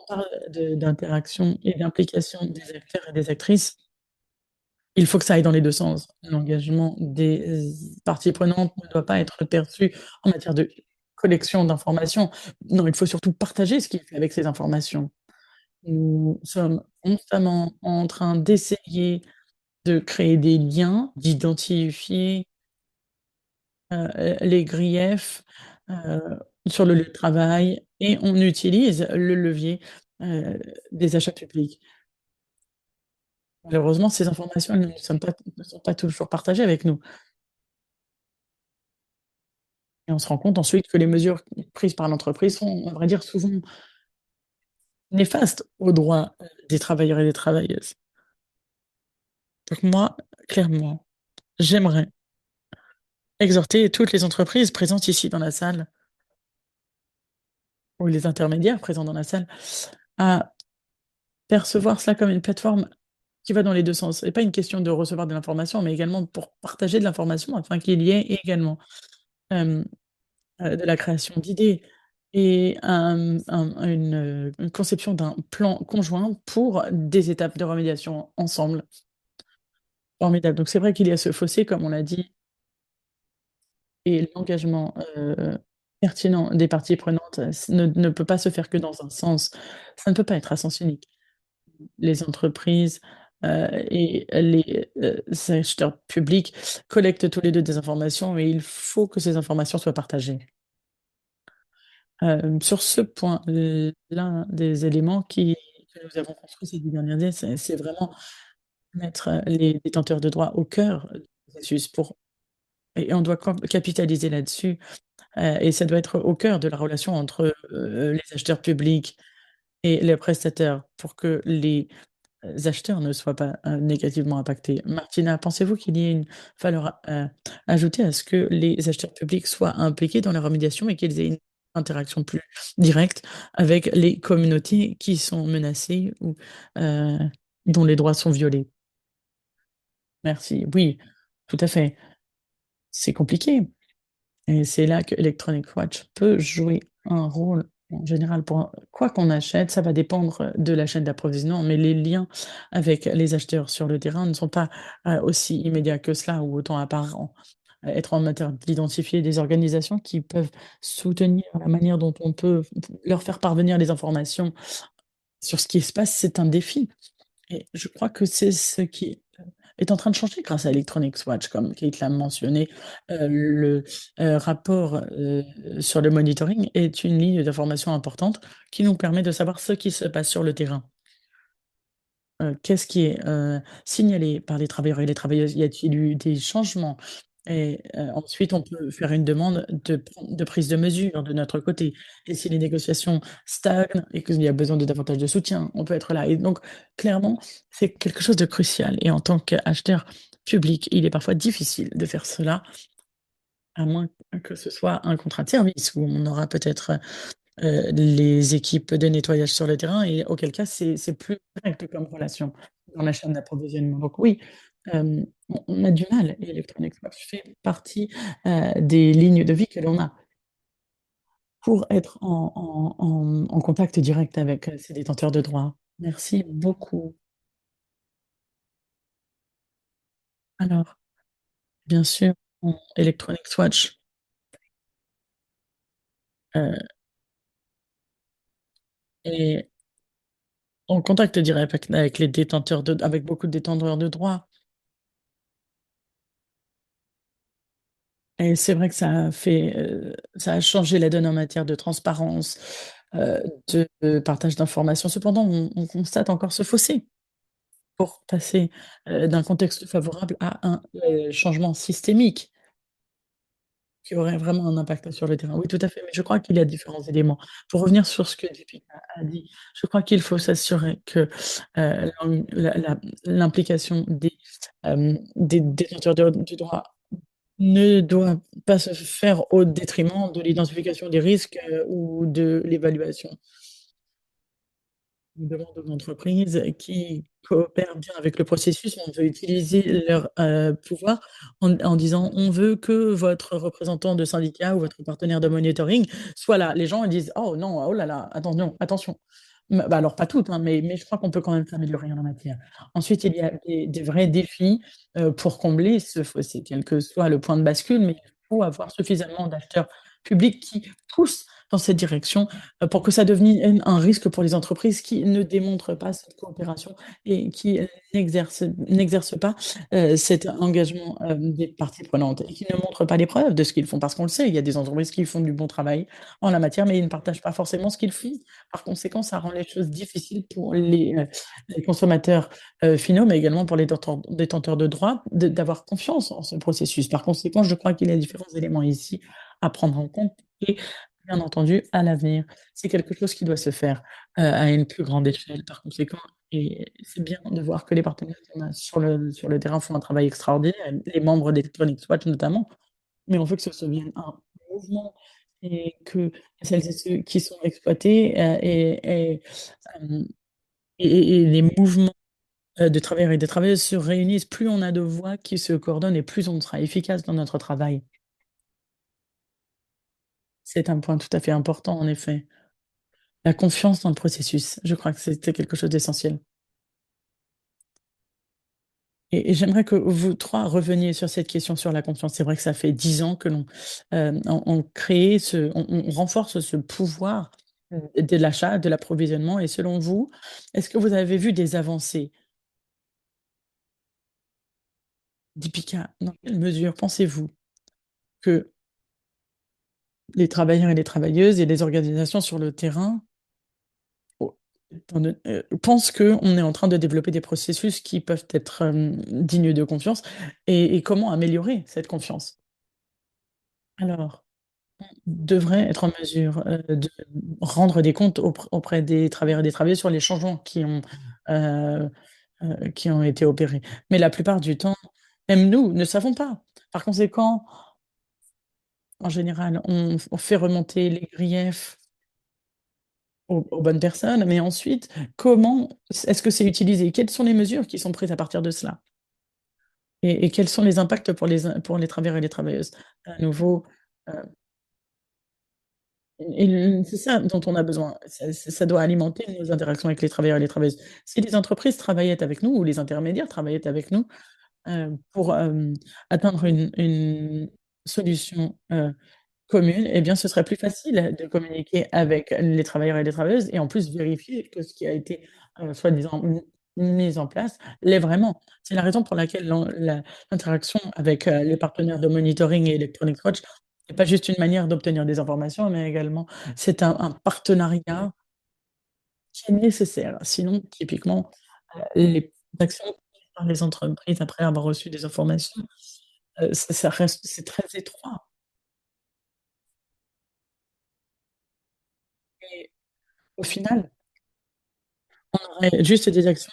parle d'interaction et d'implication des acteurs et des actrices, il faut que ça aille dans les 2 sens. L'engagement des parties prenantes ne doit pas être perçu en matière de collection d'informations. Non, il faut surtout partager ce qui est fait avec ces informations. Nous sommes constamment en train d'essayer de créer des liens, d'identifier, les griefs, heu, sur le lieu de travail et on utilise le levier, heu, des achats publics. Malheureusement, ces informations, elles ne sont pas toujours partagées avec nous et on se rend compte ensuite que les mesures prises par l'entreprise sont, à vrai dire, souvent néfastes aux droits, des travailleurs et des travailleuses. Donc moi, clairement, j'aimerais exhorter toutes les entreprises présentes ici dans la salle ou les intermédiaires présents dans la salle à percevoir cela comme une plateforme qui va dans les 2 sens et pas une question de recevoir de l'information, mais également pour partager de l'information afin qu'il y ait également, hem, de la création d'idées et une conception d'un plan conjoint pour des étapes de remédiation ensemble. Formidable. Donc c'est vrai qu'il y a ce fossé, comme on l'a dit et l'engagement, pertinent des parties prenantes, ne peut pas se faire que dans un sens. Ça ne peut pas être à sens unique. Les entreprises, et les, acheteurs publics collectent tous les 2 des informations et il faut que ces informations soient partagées. Sur ce point, l'un des éléments que nous avons construit ces 10 dernières années, c'est vraiment mettre, les détenteurs de droits au cœur du processus pour et on doit capitaliser là-dessus, et ça doit être au cœur de la relation entre, les acheteurs publics et les prestataires pour que les acheteurs ne soient pas, négativement impactés. Martina, pensez-vous qu'il y ait une valeur, ajoutée à ce que les acheteurs publics soient impliqués dans la remédiation et qu'ils aient une interaction plus directe avec les communautés qui sont menacées ou, heu, dont les droits sont violés? Merci. Oui, tout à fait. C'est compliqué. Et c'est là que Electronic Watch peut jouer un rôle en général pour quoi qu'on achète, ça va dépendre de la chaîne d'approvisionnement, mais les liens avec les acheteurs sur le terrain ne sont pas, aussi immédiats que cela ou autant apparents. Être en mesure d'identifier des organisations qui peuvent soutenir la manière dont on peut leur faire parvenir les informations sur ce qui se passe, c'est un défi et je crois que c'est ce qui est en train de changer grâce à Electronic Watch, comme Kate l'a mentionné. Le, rapport, sur le monitoring est une ligne d'information importante qui nous permet de savoir ce qui se passe sur le terrain. Qu'est-ce qui est, signalé par les travailleurs et les travailleuses? Y a-t-il eu des changements? Et ensuite on peut faire une demande de prise de mesure de notre côté et si les négociations stagnent et qu'il y a besoin de davantage de soutien, on peut être là et donc clairement, c'est quelque chose de crucial et en tant qu'acheteur public, il est parfois difficile de faire cela, à moins que ce soit un contrat de service où on aura peut-être, les équipes de nettoyage sur le terrain et auquel cas c'est plus direct comme relation dans la chaîne d'approvisionnement. Donc oui, on a du mal et Electronic Arts fait partie, des lignes de vie que l'on a pour être en contact direct avec, ces détenteurs de droits. Merci beaucoup. Alors, bien sûr, Electronic Swatch, heu, est en contact direct avec les détenteurs de avec beaucoup de détenteurs de droits. Et c'est vrai que ça a changé la donne en matière de transparence, heu, de partage d'informations. Cependant, on constate encore ce fossé pour passer, d'un contexte favorable à un, changement systémique qui aurait vraiment un impact sur le terrain. Oui, tout à fait, mais je crois qu'il y a différents éléments. Pour revenir sur ce que Deepika a dit, je crois qu'il faut s'assurer que, l'implication des détenteurs du droit ne doit pas se faire au détriment de l'identification des risques, ou de l'évaluation. On demande aux entreprises qui coopèrent bien avec le processus, on veut utiliser leur, pouvoir en disant: «On veut que votre représentant de syndicat ou votre partenaire de monitoring soit là». Les gens, ils disent: «Oh non, oh là là, attention, attention». Bah, alors pas toutes, hein, mais je crois qu'on peut quand même s'améliorer en la matière. Ensuite, il y a des vrais défis, pour combler ce fossé, quel que soit le point de bascule, mais il faut avoir suffisamment d'acheteurs publics qui poussent dans cette direction, pour que ça devienne un risque pour les entreprises qui ne démontrent pas cette coopération et qui, n'exercent pas, cet engagement, des parties prenantes et qui ne montrent pas les preuves de ce qu'ils font. Parce qu'on le sait, il y a des entreprises qui font du bon travail en la matière, mais ils ne partagent pas forcément ce qu'ils font. Par conséquent, ça rend les choses difficiles pour les consommateurs, finaux, mais également pour les détenteurs de droits, d'avoir confiance en ce processus. Par conséquent, je crois qu'il y a différents éléments ici à prendre en compte et bien entendu à l'avenir. C'est quelque chose qui doit se faire, à une plus grande échelle par conséquent et c'est bien de voir que les partenaires qu'on a sur le terrain font un travail extraordinaire, les membres d'Electronic Swatch notamment, mais on veut que ce devienne un mouvement et que celles et ceux qui sont exploités, hem et les mouvements, de travailleurs et de travailleuses se réunissent, plus on a de voix qui se coordonnent et plus on sera efficace dans notre travail. C'est un point tout à fait important en effet. La confiance dans le processus, je crois que c'était quelque chose d'essentiel et j'aimerais que vous 3 reveniez sur cette question sur la confiance. C'est vrai que ça fait 10 ans que l'on, on crée on renforce ce pouvoir, de l'achat, de l'approvisionnement et selon vous, est-ce que vous avez vu des avancées? Dipika, dans quelle mesure pensez-vous que les travailleurs et les travailleuses et les organisations sur le terrain oh, pensent qu'on est en train de développer des processus qui peuvent être, dignes de confiance et comment améliorer cette confiance? Alors, devrait être en mesure, de rendre des comptes auprès des travailleurs et des travailleuses sur les changements heu qui ont été opérés. Mais la plupart du temps, même nous ne savons pas. Par conséquent, en général, on fait remonter les griefs aux bonnes personnes, mais ensuite, comment est-ce que c'est utilisé? Quelles sont les mesures qui sont prises à partir de cela? Et quels sont les impacts pour les travailleurs et les travailleuses? À nouveau, heu c'est ça dont on a besoin. Ça doit alimenter nos interactions avec les travailleurs et les travailleuses. Si les entreprises travaillaient avec nous ou les intermédiaires travaillaient avec nous, pour, atteindre une solution, commune et bien, ce serait plus facile de communiquer avec les travailleurs et les travailleuses et en plus vérifier que ce qui a été, soi-disant mis en place l'est vraiment. C'est la raison pour laquelle l'interaction avec, les partenaires de monitoring et Electronic Watch n'est pas juste une manière d'obtenir des informations, mais également c'est un partenariat qui est nécessaire. Sinon, typiquement, les actions prises par les entreprises après avoir reçu des informations, ça reste c'est très étroit et au final on aurait juste des actions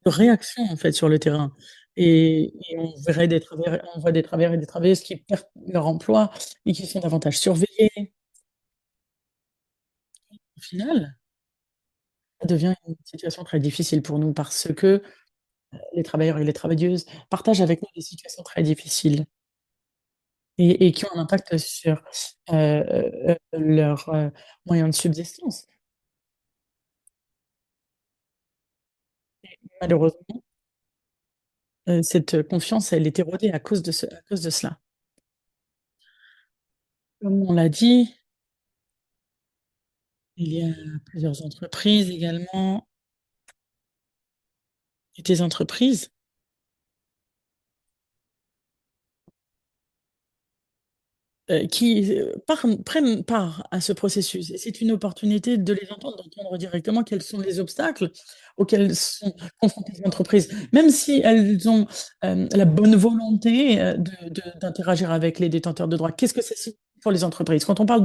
de réaction, en fait, sur le terrain et on voit des travailleurs et des travailleuses qui perdent leur emploi et qui sont davantage surveillés. Au final, ça devient une situation très difficile pour nous parce que les travailleurs et les travailleuses partagent avec nous des situations très difficiles et qui ont un impact sur, leurs, moyens de subsistance. Malheureusement, cette confiance, elle est érodée à cause de cela. Comme on l'a dit, il y a plusieurs entreprises également et des entreprises, qui, prennent part à ce processus et c'est une opportunité de les entendre, d'entendre directement quels sont les obstacles auxquels sont confrontées les entreprises. Même si elles ont, la bonne volonté, d'interagir avec les détenteurs de droits. Qu'est-ce que ça signifie pour les entreprises? Quand on parle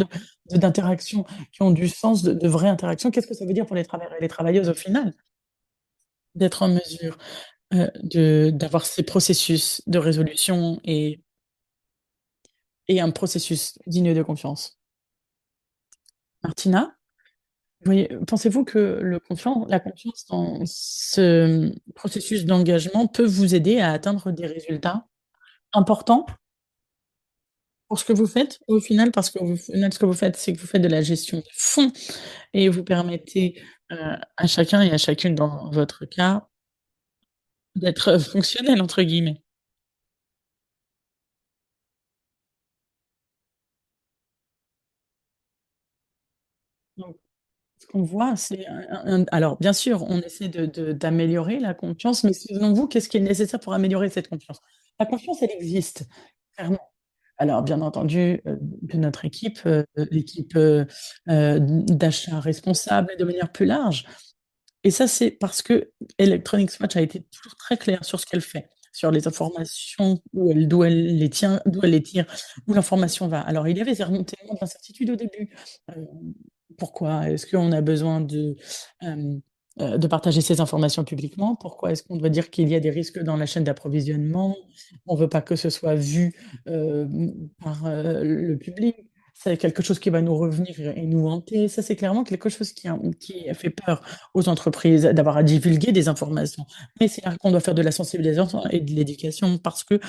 d'interactions qui ont du sens, de vraies interactions, qu'est-ce que ça veut dire pour les travailleurs et les travailleuses au final? D'être en mesure, d'avoir ces processus de résolution et un processus digne de confiance. Martina, pensez-vous que la confiance dans ce, processus d'engagement peut vous aider à atteindre des résultats importants pour ce que vous faites au final? Parce qu'au final, ce que vous faites, c'est que vous faites de la gestion de fonds et vous permettez, à chacun et à chacune dans votre cas d'être «fonctionnel» entre guillemets. qu'on voit, c'est alors bien sûr, on essaie d'améliorer la confiance, mais selon vous, qu'est-ce qui est nécessaire pour améliorer cette confiance? La confiance, elle existe, clairement. Alors bien entendu, que notre équipe, l'équipe, d'achat responsable et de manière plus large, et ça, c'est parce que Electronic Swatch a été toujours très claire sur ce qu'elle fait, sur les informations, d'où elle les tient, d'où elle les tire, où l'information va. Alors il y avait tellement d'incertitudes au début. Heu, Pourquoi est-ce qu'on a besoin hem, de partager ces informations publiquement? Pourquoi est-ce qu'on doit dire qu'il y a des risques dans la chaîne d'approvisionnement? On veut pas que ce soit vu, par, le public. C'est quelque chose qui va nous revenir et nous hanter. Ça, c'est clairement quelque chose qui a fait peur aux entreprises d'avoir à divulguer des informations. Mais c'est là qu'on doit faire de la sensibilisation et de l'éducation parce que,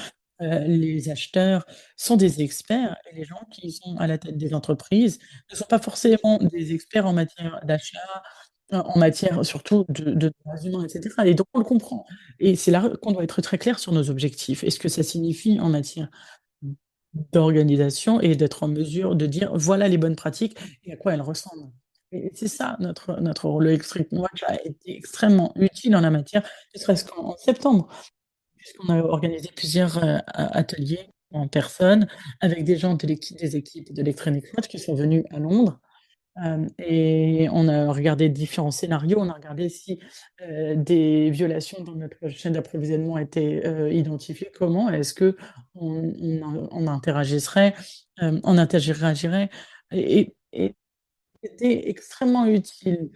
les acheteurs sont des experts et les gens qui sont à la tête des entreprises ne sont pas forcément des experts en matière d'achat, en matière surtout de droits humains et cetera, et donc on le comprend, et c'est là qu'on doit être très clair sur nos objectifs et ce que ça signifie en matière d'organisation et d'être en mesure de dire: «Voilà les bonnes pratiques et à quoi elles ressemblent», et c'est ça notre rôle. Le Extreme Watch a été extrêmement utile en la matière, ne serait-ce qu'en septembre, puisqu'on a organisé plusieurs, ateliers en personne avec des gens des équipes de l'Electronic Watch qui sont venus à Londres. Et on a regardé différents scénarios. On a regardé si, des violations dans notre chaîne d'approvisionnement étaient, identifiées. Comment est-ce qu'on on interagirait, on interagirait, et c'était extrêmement utile,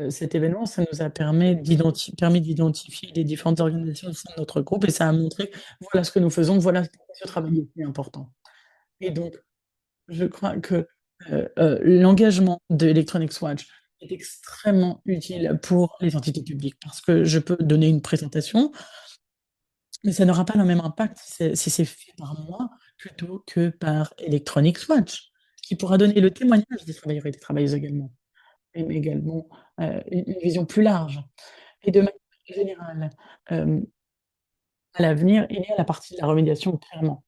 cet événement. Ça nous a permis d'identifier les différentes organisations au sein de notre groupe, et ça a montré, voilà ce que nous faisons, voilà pourquoi ce travail était important, et donc je crois que, l'engagement de Electronic Swatch est extrêmement utile pour les entités publiques parce que je peux donner une présentation, mais ça n'aura pas le même impact si c'est fait par moi plutôt que par Electronic Swatch, qui pourra donner le témoignage des travailleurs et des travailleuses également, et mais également, une vision plus large, et de manière générale, hem, à l'avenir, il y a la partie de la remédiation clairement.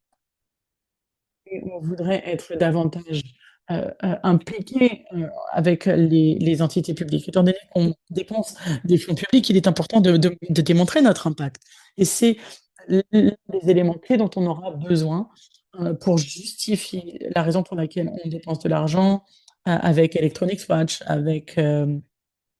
Et on voudrait être davantage, impliqué, avec les entités publiques. Étant donné qu'on dépense des fonds publics, il est important de démontrer notre impact, et c'est l'un des éléments clés dont on aura besoin, pour justifier la raison pour laquelle on dépense de l'argent, avec Electronic Watch, avec,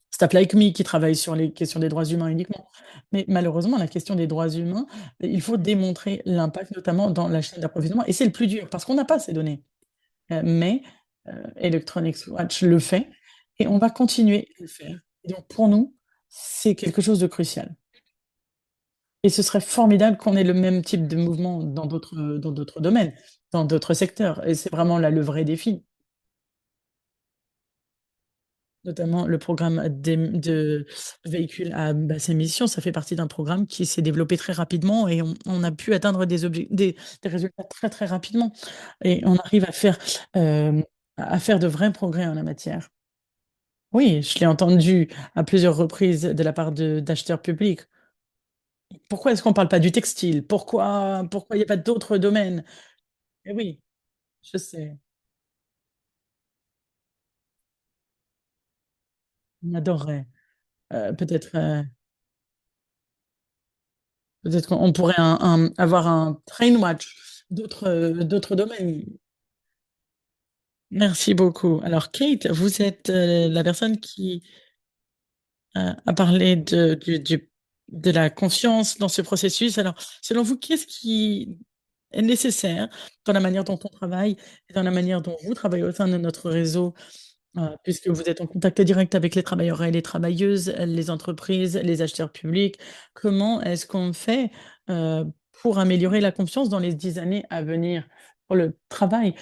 Staff Like Me qui travaille sur les questions des droits humains uniquement. Mais malheureusement, la question des droits humains, il faut démontrer l'impact, notamment dans la chaîne d'approvisionnement, et c'est le plus dur parce qu'on n'a pas ces données. Mais Electronic Watch le fait et on va continuer à le faire. Et donc pour nous, c'est quelque chose de crucial, et ce serait formidable qu'on ait le même type de mouvement dans d'autres domaines, dans d'autres secteurs, et c'est vraiment là le vrai défi. Notamment le programme de véhicules à basse émission, ça fait partie d'un programme qui s'est développé très rapidement, et on a pu atteindre des résultats très, très rapidement, et on arrive à faire de vrais progrès en la matière. Oui, je l'ai entendu à plusieurs reprises de la part d'acheteurs publics. Pourquoi est-ce qu'on parle pas du textile? Pourquoi il y a pas d'autres domaines? Eh oui, je sais, on adorerait, peut-être, peut-être qu'on pourrait avoir un train watch d'autres domaines. Merci beaucoup. Alors Kate, vous êtes, la personne qui, a parlé de la confiance dans ce processus. Alors, selon vous, qu'est-ce qui est nécessaire dans la manière dont on travaille et dans la manière dont vous travaillez au sein de notre réseau, puisque vous êtes en contact direct avec les travailleurs et les travailleuses, les entreprises, les acheteurs publics. Comment est-ce qu'on fait, pour améliorer la confiance dans les 10 années à venir? Pour le travail,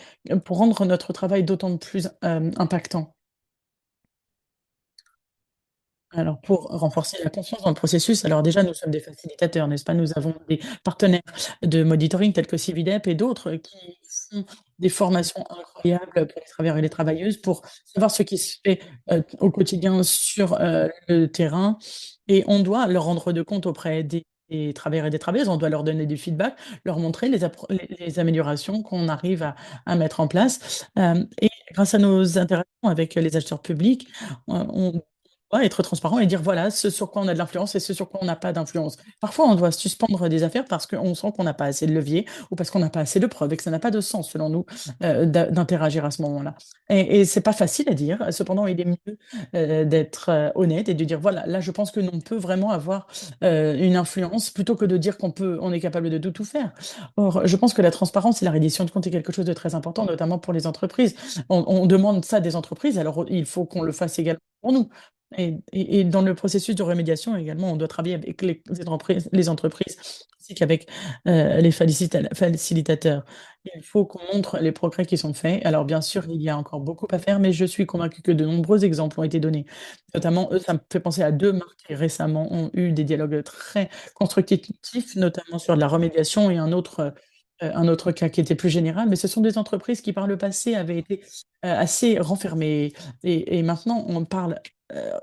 pour rendre notre travail d'autant de plus, impactant? Alors, pour renforcer la confiance dans le processus, alors déjà, nous sommes des facilitateurs, n'est-ce pas? Nous avons des partenaires de monitoring tels que Cividep et d'autres qui font des formations incroyables pour les travailleurs et les travailleuses pour savoir ce qui se fait, au quotidien sur, le terrain, et on doit leur rendre de compte auprès des travailleurs et des travailleuses. On doit leur donner du feedback, leur montrer les améliorations qu'on arrive à mettre en place, et grâce à nos interactions avec les acheteurs publics, on doit être transparent et dire voilà ce sur quoi on a de l'influence et ce sur quoi on n'a pas d'influence. Parfois, on doit suspendre des affaires parce qu'on sent qu'on n'a pas assez de levier ou parce qu'on n'a pas assez de preuves et que ça n'a pas de sens, selon nous, d'interagir à ce moment-là. Et c'est pas facile à dire. Cependant, il est mieux d'être honnête et de dire voilà, là, je pense que l'on peut vraiment avoir une influence plutôt que de dire on est capable de tout faire. Or, je pense que la transparence et la reddition de comptes est quelque chose de très important, notamment pour les entreprises. On demande ça des entreprises, alors il faut qu'on le fasse également pour nous. Et dans le processus de remédiation également, on doit travailler avec les entreprises ainsi qu'avec les facilitateurs. Il faut qu'on montre les progrès qui sont faits. Alors bien sûr, il y a encore beaucoup à faire, mais je suis convaincue que de nombreux exemples ont été donnés. Notamment, ça me fait penser à deux marques qui récemment ont eu des dialogues très constructif, notamment sur de la remédiation et un autre cas qui était plus général, mais ce sont des entreprises qui par le passé avaient été assez renfermées et maintenant on parle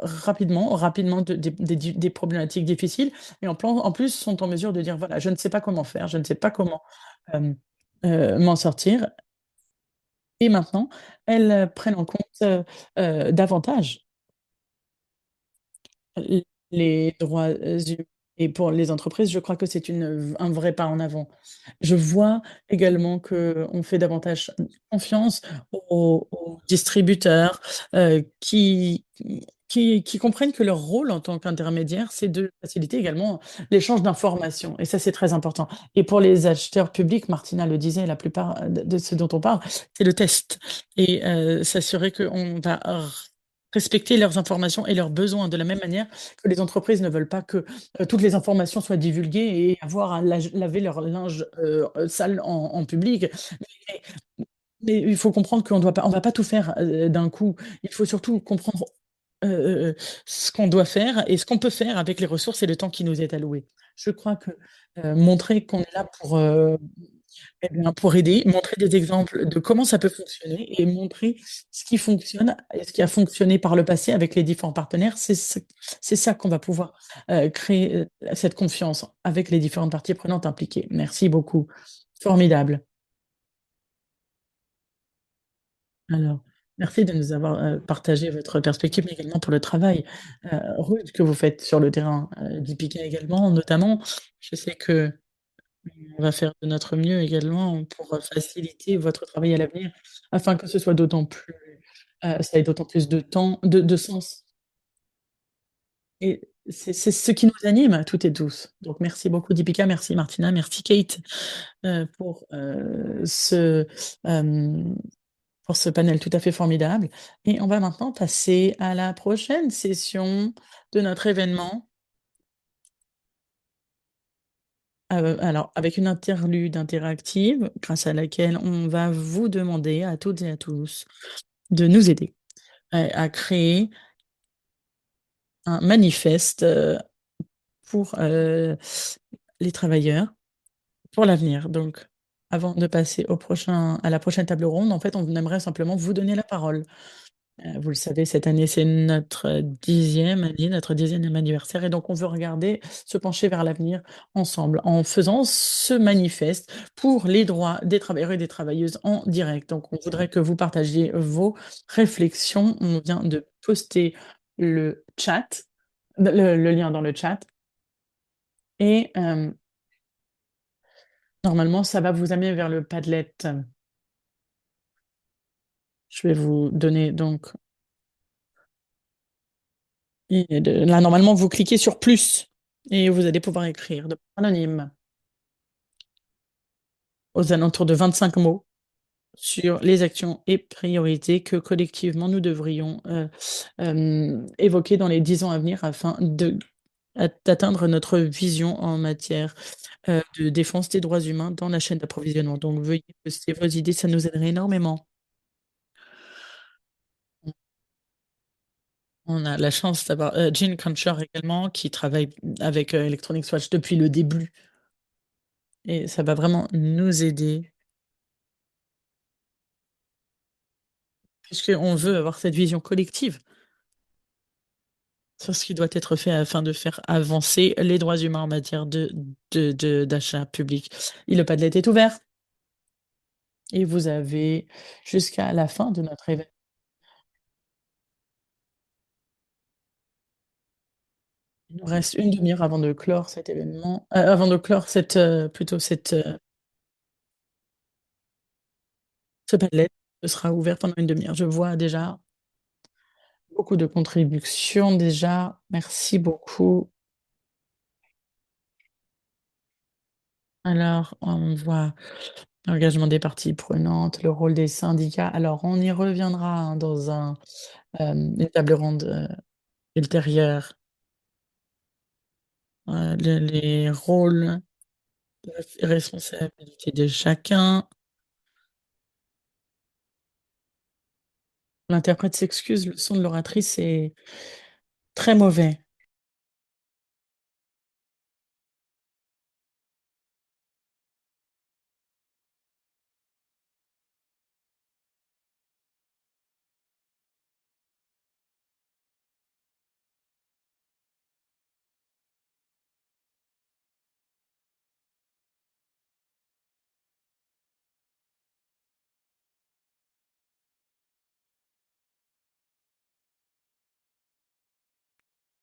rapidement des problématiques difficiles et en plus sont en mesure de dire voilà, je ne sais pas comment faire, je ne sais pas comment euh, m'en sortir. Et maintenant, elles prennent en compte davantage L les droits, humains et pour les entreprises, je crois que c'est un vrai pas en avant. Je vois également qu'on fait davantage confiance aux distributeurs, qui comprennent que leur rôle en tant qu'intermédiaire, c'est de faciliter également l'échange d'informations et ça, c'est très important. Et pour les acheteurs publics, Martina le disait, la plupart de ce dont on parle, c'est le test et s'assurer qu'on va respecter leurs informations et leurs besoins de la même manière que les entreprises ne veulent pas que toutes les informations soient divulguées et avoir à laver leur linge sale en public. Mais, mais il faut comprendre on va pas tout faire d'un coup. Il faut surtout comprendre ce qu'on doit faire et ce qu'on peut faire avec les ressources et le temps qui nous est alloué. Je crois que montrer qu'on est là eh bien, pour aider, montrer des exemples de comment ça peut fonctionner et montrer ce qui fonctionne et ce qui a fonctionné par le passé avec les différents partenaires, c'est ça qu'on va pouvoir créer cette confiance avec les différentes parties prenantes impliquées. Merci beaucoup. Formidable. Alors, merci de nous avoir partagé votre perspective, mais également pour le travail rude que vous faites sur le terrain, d'Ipika également, notamment. Je sais que on va faire de notre mieux également pour, faciliter votre travail à l'avenir, afin que ce soit d'autant plus, ça ait d'autant plus de temps de sens et c'est ce qui nous anime toutes et tous. Donc merci beaucoup Deepika, merci Martina, merci Kate, pour, hem, pour ce panel tout à fait formidable et on va maintenant passer à la prochaine session de notre événement. Alors, avec une interlude interactive, grâce à laquelle on va vous demander à toutes et à tous de nous aider à créer un manifeste, pour, les travailleurs, pour l'avenir. Donc, avant de passer à la prochaine table ronde, en fait, on aimerait simplement vous donner la parole. Vous le savez, cette année, c'est notre 10e année, notre 10e anniversaire et donc on veut regarder, se pencher vers l'avenir ensemble, en faisant ce manifeste pour les droits des travailleurs et des travailleuses en direct. Donc on voudrait que vous partagiez vos réflexions. On vient de poster le chat, le lien dans le chat et normalement, ça va vous amener vers le Padlet. Je vais vous donner donc là, normalement, vous cliquez sur plus et vous allez pouvoir écrire de manière anonyme aux alentours de 25 mots sur les actions et priorités que collectivement nous devrions évoquer dans les 10 ans à venir afin d'atteindre notre vision en matière de défense des droits humains dans la chaîne d'approvisionnement. Donc, veuillez poster vos idées, ça nous aiderait énormément. On a la chance d'avoir Jean Cancher également qui travaille avec Electronic Watch depuis le début et ça va vraiment nous aider puisqu'on veut avoir cette vision collective sur ce qui doit être fait afin de faire avancer les droits humains en matière d'achat public. Et le Padlet est ouvert. et vous avez jusqu'à la fin de notre événement. Il nous reste une demi-heure avant de clore cet événement, avant de clore plutôt ce Padlet. Ce sera ouvert pendant une demi-heure. Je vois déjà beaucoup de contributions déjà. Merci beaucoup. Alors, on voit l'engagement des parties prenantes, le rôle des syndicats. Alors, on y reviendra, hein, dans une table ronde, ultérieure. Les rôles, les responsabilités de chacun. L'interprète s'excuse, le son de l'oratrice est très mauvais.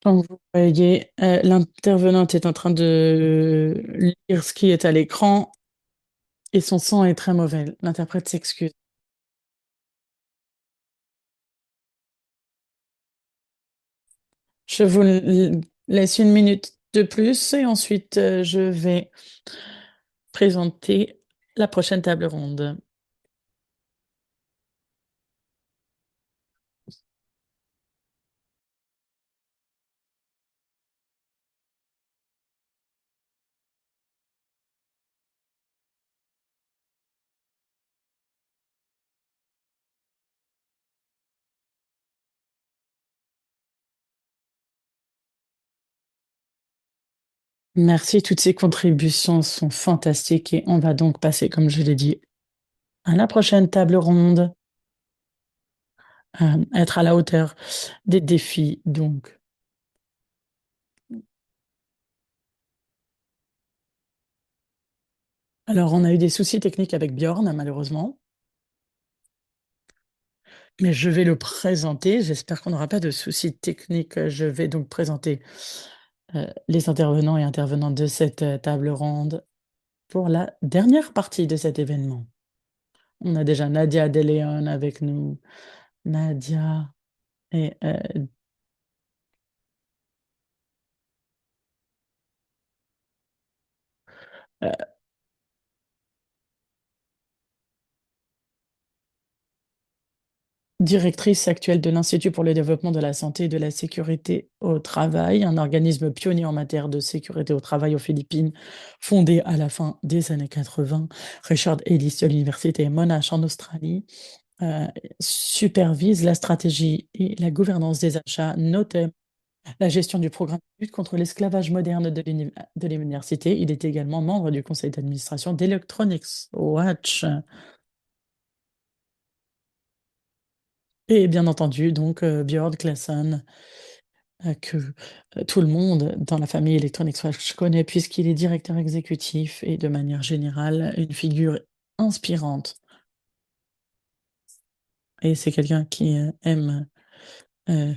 Donc vous voyez, l'intervenante est en train de lire ce qui est à l'écran et son son est très mauvais. L'interprète s'excuse. Je vous laisse une minute de plus et ensuite, je vais présenter la prochaine table ronde. Merci, toutes ces contributions sont fantastiques et on va donc passer, comme je l'ai dit, à la prochaine table ronde, être à la hauteur des défis donc. Alors on a eu des soucis techniques avec Bjorn, malheureusement, mais je vais le présenter. J'espère qu'on n'aura pas de soucis techniques. Je vais donc présenter, les intervenants et intervenantes de cette, table ronde pour la dernière partie de cet événement. On a déjà Nadia De Leon avec nous. Nadia est, directrice actuelle de l'Institut pour le développement de la santé et de la sécurité au travail, un organisme pionnier en matière de sécurité au travail aux Philippines, fondé à la fin des années 80. Richard Ellis de l'université Monash en Australie, heu, supervise la stratégie et la gouvernance des achats, notamment la gestion du programme de lutte contre l'esclavage moderne de l'université. Il est également membre du conseil d'administration d'Electronics Watch et bien entendu donc, Björn Claesson, que, tout le monde dans la famille Electronics Watch connaît puisqu'il est directeur exécutif et de manière générale une figure inspirante et c'est quelqu'un qui, aime, heu,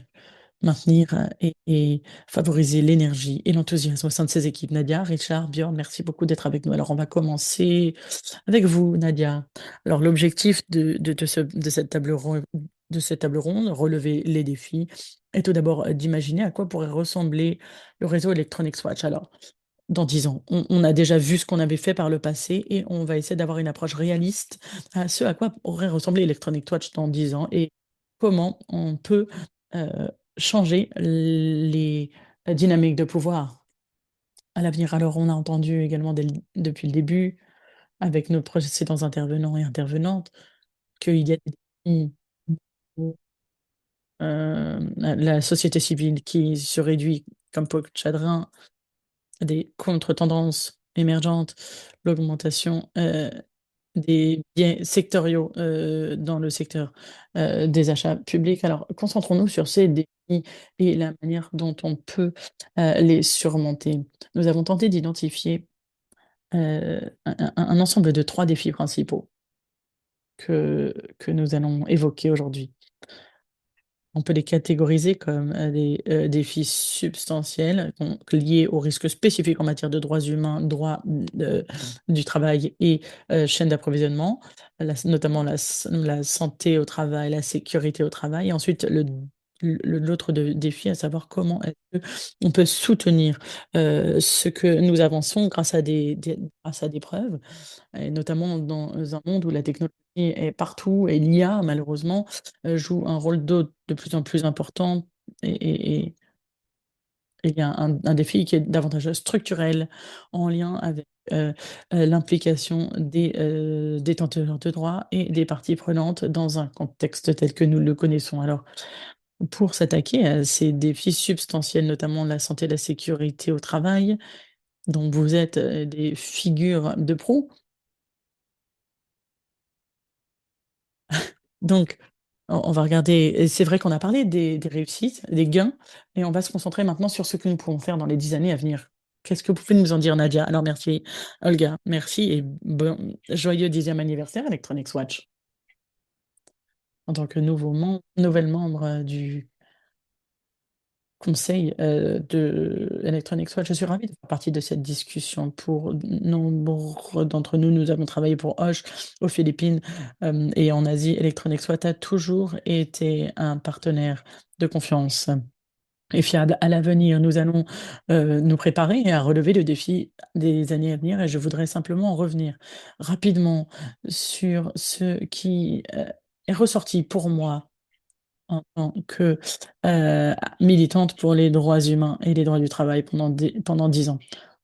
maintenir, et favoriser l'énergie et l'enthousiasme au sein de ses équipes. Nadia, Richard, Björn, merci beaucoup d'être avec nous. Alors on va commencer avec vous, Nadia. Alors l'objectif de cette table ronde, relever les défis, est tout d'abord, d'imaginer à quoi pourrait ressembler le réseau Electronics Watch. Alors, dans 10 ans, on a déjà vu ce qu'on avait fait par le passé et on va essayer d'avoir une approche réaliste à ce à quoi aurait ressemblé Electronic Watch dans 10 ans et comment on peut, heu, changer les dynamiques de pouvoir à l'avenir. Alors on a entendu également depuis le début, avec nos précédents intervenants et intervenantes, qu'il y a des défis où, la société civile qui se réduit comme peau de chagrin, des contre-tendances émergentes, l'augmentation, des biais sectoriaux, dans le secteur, des achats publics. Alors concentrons-nous sur ces défis et la manière dont on peut, les surmonter. Nous avons tenté d'identifier, un ensemble de 3 défis principaux. que nous allons évoquer aujourd'hui. On peut les catégoriser comme, des, défis substantiels, donc liés aux risques spécifiques en matière de droits humains, droit, du travail et chaîne d'approvisionnement, notamment la santé au travail, la sécurité au travail et ensuite l'autre défi, à savoir comment est-ce qu'on peut soutenir, ce que nous avançons grâce à des preuves et notamment dans un monde où la technologie est partout et l'IA malheureusement, joue un rôle de plus en plus important et et et et il y a un défi qui est davantage structurel en lien avec, l'implication des détenteurs de droits et des parties prenantes dans un contexte tel que nous le connaissons. Alors, pour s'attaquer à ces défis substantiels, notamment la santé et la sécurité au travail, dont vous êtes, des figures de proue. Donc, on va regarder et c'est vrai qu'on a parlé des réussites, des gains et on va se concentrer maintenant sur ce que nous pouvons faire dans les 10 années à venir. Qu'est-ce que vous pouvez nous en dire, Nadia? Alors merci, Olga, merci et bon joyeux 10e anniversaire Electronics Watch. En tant que nouvelle membre, du conseil, de Electronics Watch, je suis ravie de faire partie de cette discussion. Pour nombre d'entre nous, nous avons travaillé pour Hoche aux Philippines, et en Asie. Electronics Watch a toujours été un partenaire de confiance et fiable. À l'avenir, nous allons, nous préparer à relever le défi des années à venir et je voudrais simplement revenir rapidement sur ce qui, est ressorti pour moi en tant que, heu, militante pour les droits humains et les droits du travail pendant 10 ans.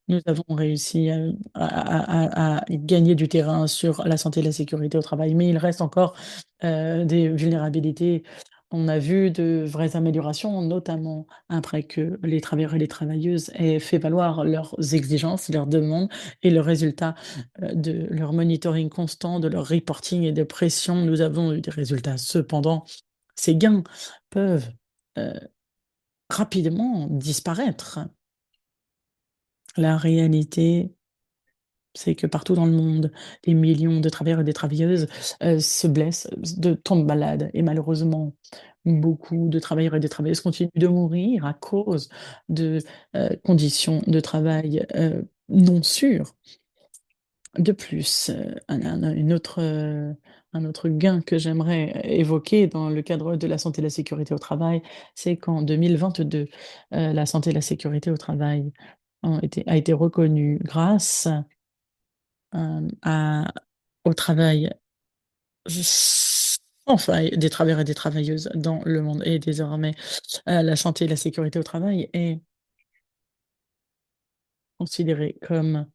Nous avons réussi, à gagner du terrain sur la santé et la sécurité au travail, mais il reste encore, des vulnérabilités. On a vu de vraies améliorations, notamment après que les travailleurs et les travailleuses aient fait valoir leurs exigences, leurs demandes et le résultat, de leur monitoring constant, de leur reporting et de pression. Nous avons eu des résultats. Cependant, ces gains peuvent, heu, rapidement disparaître. La réalité, c'est que partout dans le monde, des millions de travailleurs et des travailleuses, se blessent, tombent malades et malheureusement, beaucoup de travailleurs et de travailleuses continuent de mourir à cause de, conditions de travail, non sûres. De plus, un autre gain que j'aimerais évoquer dans le cadre de la santé et la sécurité au travail, c'est qu'en 2022, la santé et la sécurité au travail a été reconnue grâce, à au travail sans faille des travailleurs et des travailleuses dans le monde et désormais, la santé et la sécurité au travail est considérée comme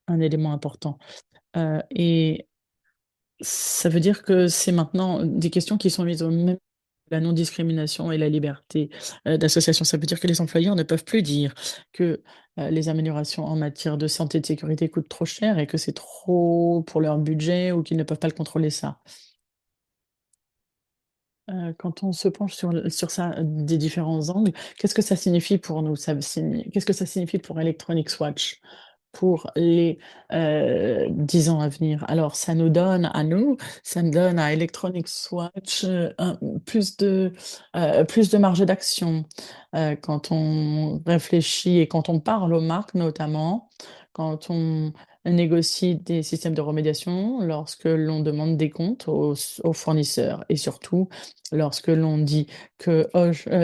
un élément important, et ça veut dire que c'est maintenant des questions qui sont mises au même la non-discrimination et la liberté, d'association. Ça veut dire que les employeurs ne peuvent plus dire que, les améliorations en matière de santé et de sécurité coûtent trop cher et que c'est trop pour leur budget ou qu'ils ne peuvent pas le contrôler ça. Quand on se penche sur ça des différents angles, qu'est-ce que ça signifie pour nous? Qu'est-ce que ça signifie pour Electronics Watch? Pour les, 10 ans à venir. Alors ça nous donne à Electronics Watch, un plus de marge d'action. Quand on réfléchit et quand on parle aux marques notamment, quand on négocie des systèmes de remédiation, lorsque l'on demande des comptes aux fournisseurs et surtout lorsque l'on dit que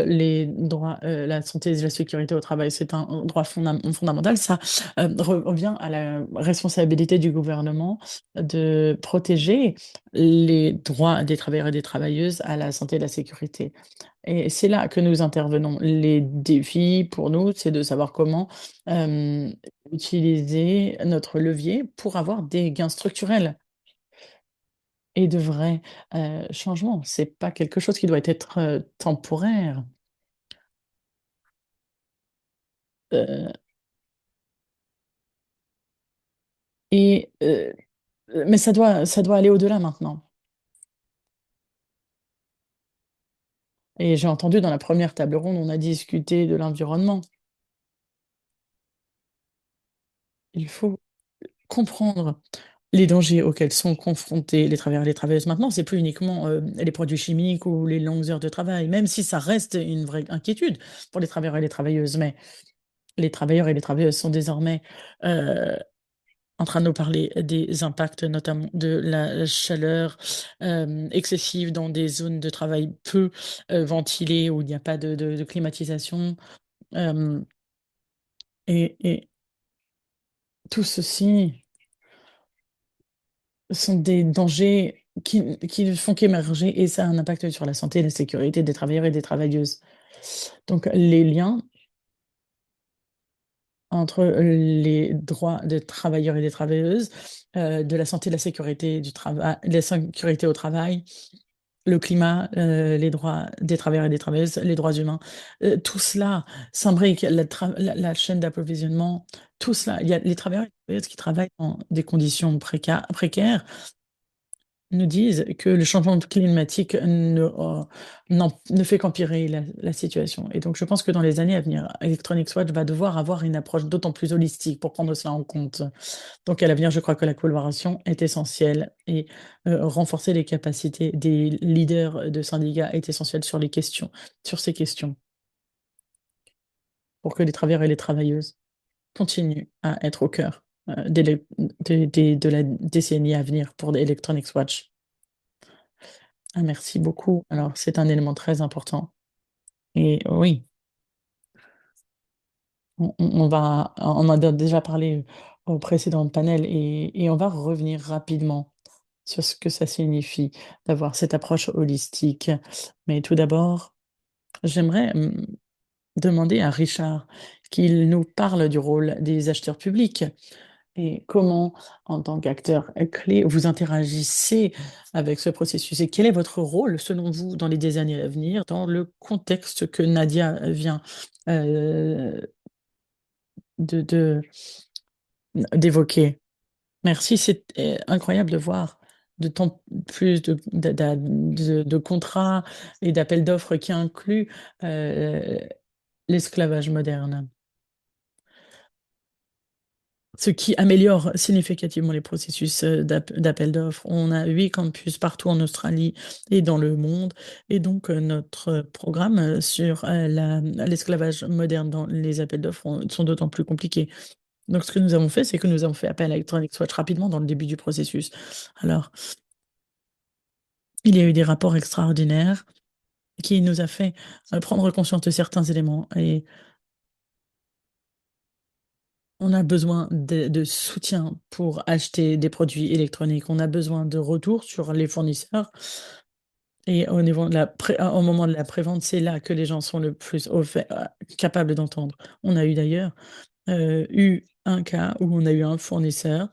les droits, la santé et la sécurité au travail, c'est un droit fondamental, ça revient à la responsabilité du gouvernement de protéger les droits des travailleurs et des travailleuses à la santé et la sécurité et c'est là que nous intervenons. Les défis pour nous, c'est de savoir comment, utiliser notre levier pour avoir des gains structurels et de vrais, changements. C'est pas quelque chose qui doit être, temporaire, heu et mais ça doit aller au-delà maintenant. Et j'ai entendu dans la première table ronde, on a discuté de l'environnement. Il faut comprendre les dangers auxquels sont confrontés les travailleurs et les travailleuses maintenant, c'est plus uniquement, les produits chimiques ou les longues heures de travail, même si ça reste une vraie inquiétude pour les travailleurs et les travailleuses. Mais les travailleurs et les travailleuses sont désormais, heu, en train de nous parler des impacts, notamment de la chaleur, excessive dans des zones de travail peu, ventilées, où il n'y a pas de climatisation, hem et tout ceci sont des dangers qui ne font qu'émerger, et ça a un impact sur la santé et la sécurité des travailleurs et des travailleuses. Donc les liens entre les droits des travailleurs et des travailleuses, de la santé, de la sécurité du travail, la sécurité au travail, le climat, les droits des travailleurs et des travailleuses, les droits humains, tout cela s'imbrique, la chaîne d'approvisionnement, tout cela. Il y a les travailleurs et les travailleuses qui travaillent dans des conditions précaires, nous disent que le changement climatique ne fait qu'empirer la situation, et donc je pense que dans les années à venir, Electronic Swatch va devoir avoir une approche d'autant plus holistique pour prendre cela en compte. Donc à l'avenir, je crois que la collaboration est essentielle, et renforcer les capacités des leaders de syndicats est essentiel sur ces questions, pour que les travailleurs et les travailleuses continuent à être au cœur, de la décennie à venir pour Electronic Swatch. Ah, merci beaucoup. Alors, c'est un élément très important, et oui, on en a déjà parlé au précédent panel, et on va revenir rapidement sur ce que ça signifie d'avoir cette approche holistique. Mais tout d'abord, j'aimerais, demander à Richard qu'il nous parle du rôle des acheteurs publics, et comment, en tant qu'acteur clé, vous interagissez avec ce processus, et quel est votre rôle, selon vous, dans les 10 années à venir, dans le contexte que Nadia vient, heu, de d'évoquer? Merci, c'est, incroyable de voir de tant plus de contrats et d'appels d'offres qui incluent, heu, l'esclavage moderne. Ce qui améliore significativement les processus, d'appel d'offres. On a 8 campus partout en Australie et dans le monde, et donc notre programme, sur, l'esclavage moderne dans les appels d'offres sont d'autant plus compliqués. Donc ce que nous avons fait, c'est que nous avons fait appel à Electronic Swatch rapidement dans le début du processus. Alors, il y a eu des rapports extraordinaires qui nous a fait, prendre conscience de certains éléments, et on a besoin de soutien pour acheter des produits électroniques. On a besoin de retours sur les fournisseurs, et au niveau de au moment de la prévente, c'est là que les gens sont le plus au fait, capables d'entendre. On a eu d'ailleurs, eu un cas où on a eu un fournisseur,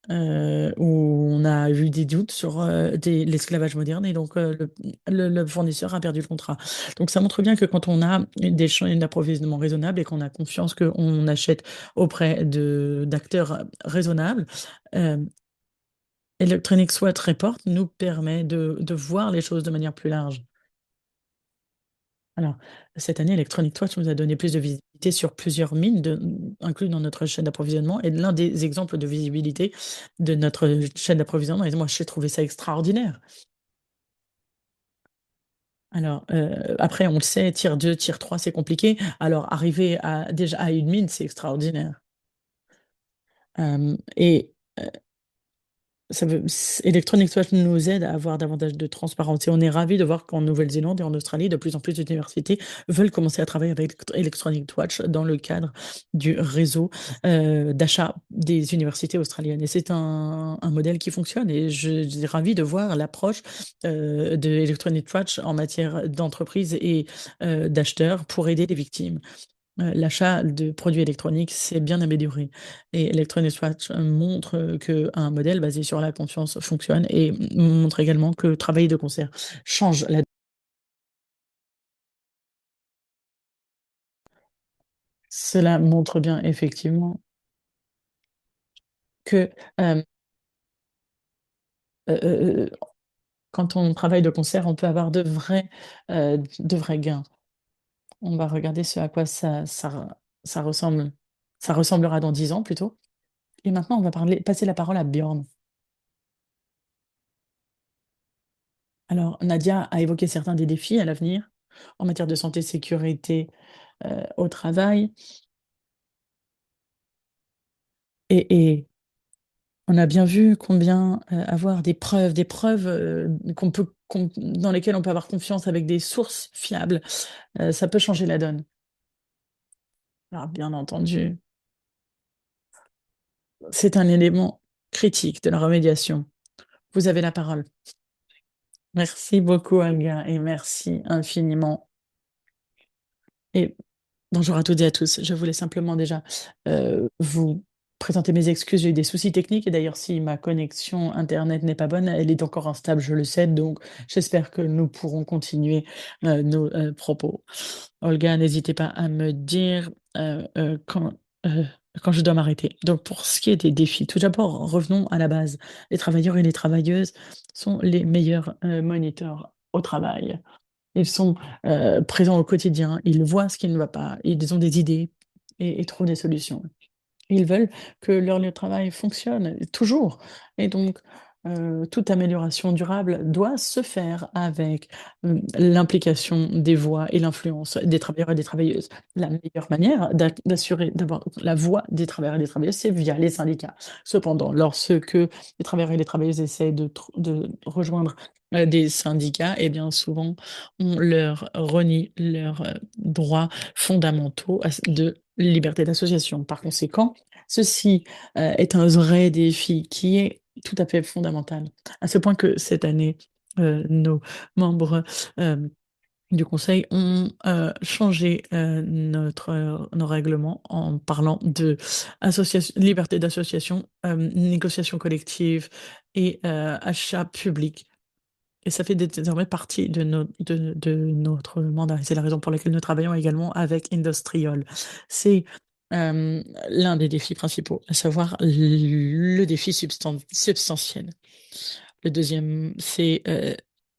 où on a eu des doutes sur, l'esclavage moderne, et donc le fournisseur a perdu le contrat. Donc ça montre bien que quand on a des chaînes d'approvisionnement raisonnables, et qu'on a confiance qu'on achète auprès d'acteurs raisonnables, hem, Electronic Swat Report nous permet de voir les choses de manière plus large. Alors, cette année, Electronic Swatch nous a donné plus de visibilité sur plusieurs mines inclus dans notre chaîne d'approvisionnement, et l'un des exemples de visibilité de notre chaîne d'approvisionnement, et moi j'ai trouvé ça extraordinaire. Alors, après on le sait, tier 2, tier 3, c'est compliqué. Alors arriver déjà à une mine, c'est extraordinaire. Et ça veut s Electronic Swatch nous aide à avoir davantage de transparence, et on est ravis de voir qu'en Nouvelle-Zélande et en Australie, de plus en plus d'universités veulent commencer à travailler avec Electronic Swatch dans le cadre du réseau, d'achat des universités australiennes, et c'est un modèle qui fonctionne, et je suis ravie de voir l'approche, de Electronic Swatch en matière d'entreprise et d'acheteurs pour aider les victimes. L'achat de produits électroniques s'est bien amélioré, et Electronic Swatch montre, qu'un modèle basé sur la confiance fonctionne, et montre également que travailler de concert change la cela montre bien effectivement que, hem, quand on travaille de concert, on peut avoir de vrais gains. On va regarder ce à quoi ça ressemble ça ressemblera dans 10 ans plutôt, et maintenant on va passer la parole à Bjorn. Alors, Nadia a évoqué certains des défis à l'avenir en matière de santé, sécurité, au travail et on a bien vu combien, avoir des preuves, dans lesquelles on peut avoir confiance avec des sources fiables, ça peut changer la donne. Alors bien entendu, c'est un élément critique de la remédiation. Vous avez la parole. Merci beaucoup, Olga, et merci infiniment. Et bonjour à toutes et à tous. Je voulais simplement déjà vous présenter mes excuses. J'ai eu des soucis techniques et d'ailleurs, si ma connexion Internet n'est pas bonne, elle est encore instable, je le sais. Donc, j'espère que nous pourrons continuer nos propos. Olga, n'hésitez pas à me dire euh, quand je dois m'arrêter. Donc, pour ce qui est des défis, tout d'abord, revenons à la base. Les travailleurs et les travailleuses sont les meilleurs moniteurs au travail. Ils sont, présents au quotidien, ils voient ce qui ne va pas, ils ont des idées et trouvent des solutions. Ils veulent que leur lieu de travail fonctionne toujours et donc toute amélioration durable doit se faire avec, l'implication des voix et l'influence des travailleurs et des travailleuses. La meilleure manière d'assurer d'avoir la voix des travailleurs et des travailleuses, c'est via les syndicats. Cependant, lorsque les travailleurs et les travailleuses essaient de rejoindre, des syndicats et bien souvent on leur renie leurs, droits fondamentaux de liberté d'association. Par conséquent, ceci, est un vrai défi qui est tout à fait fondamental, à ce point que cette année, nos membres, du conseil ont, changé, nos règlements en parlant de liberté d'association, négociation collective et achat public. Et ça fait désormais partie de notre mandat. C'est la raison pour laquelle nous travaillons également avec Industrial. C'est l'un des défis principaux, à savoir le défi substantiel. Le deuxième, c'est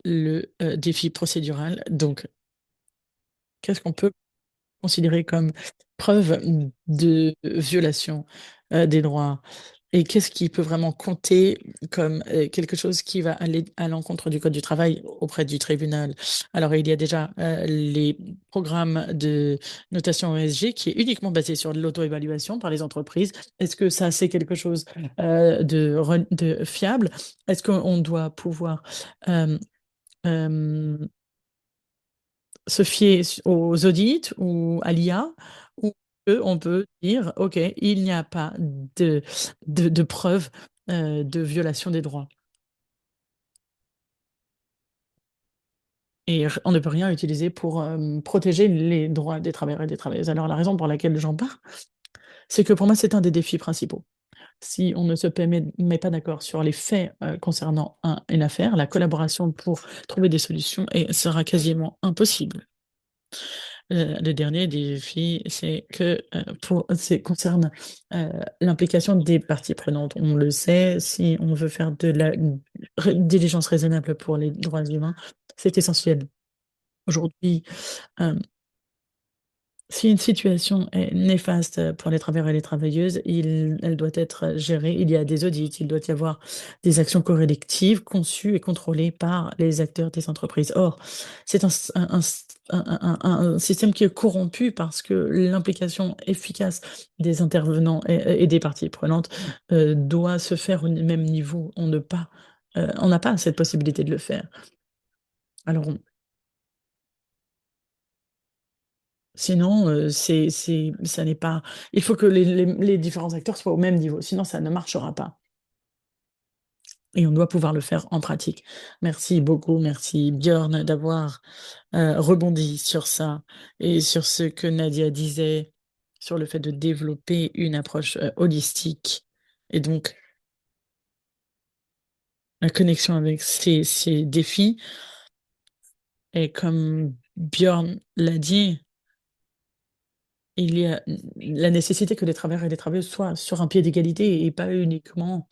le défi procédural. Donc, qu'est-ce qu'on peut considéré comme preuve de violation, des droits et qu'est-ce qui peut vraiment compter comme, quelque chose qui va aller à l'encontre du code du travail auprès du tribunal? Alors il y a déjà, les programmes de notation ESG qui est uniquement basé sur l'auto-évaluation par les entreprises. Est-ce que ça, c'est quelque chose, de fiable? Est-ce qu'on doit pouvoir, hem, hem se fier aux audits ou à l'IA ou on peut dire: «OK, il n'y a pas de preuves, de violation des droits» et on ne peut rien utiliser pour, protéger les droits des travailleurs et des travailleuses. Alors la raison pour laquelle j'en parle, c'est que pour moi, c'est un des défis principaux. Si on ne se met pas d'accord sur les faits, concernant une affaire, la collaboration pour trouver des solutions sera quasiment impossible. Le dernier défi, c'est que, concerne, l'implication des parties prenantes. On le sait, si on veut faire de la diligence raisonnable pour les droits humains, c'est essentiel. Aujourd'hui, hem si une situation est néfaste pour les travailleurs et les travailleuses, elle doit être gérée. Il y a des audits, il doit y avoir des actions corrélatives conçues et contrôlées par les acteurs des entreprises. Or, c'est un système qui est corrompu parce que l'implication efficace des intervenants et des parties prenantes, doit se faire au même niveau. On n'a pas cette possibilité de le faire. Alors sinon, ça n'est pas il faut que les différents acteurs soient au même niveau, sinon ça ne marchera pas et on doit pouvoir le faire en pratique. Merci beaucoup, merci Björn d'avoir, rebondi sur ça et sur ce que Nadia disait, sur le fait de développer une approche, holistique et donc la connexion avec ces défis et comme Björn l'a dit, il y a la nécessité que les travailleurs et les travailleuses soient sur un pied d'égalité et pas uniquement,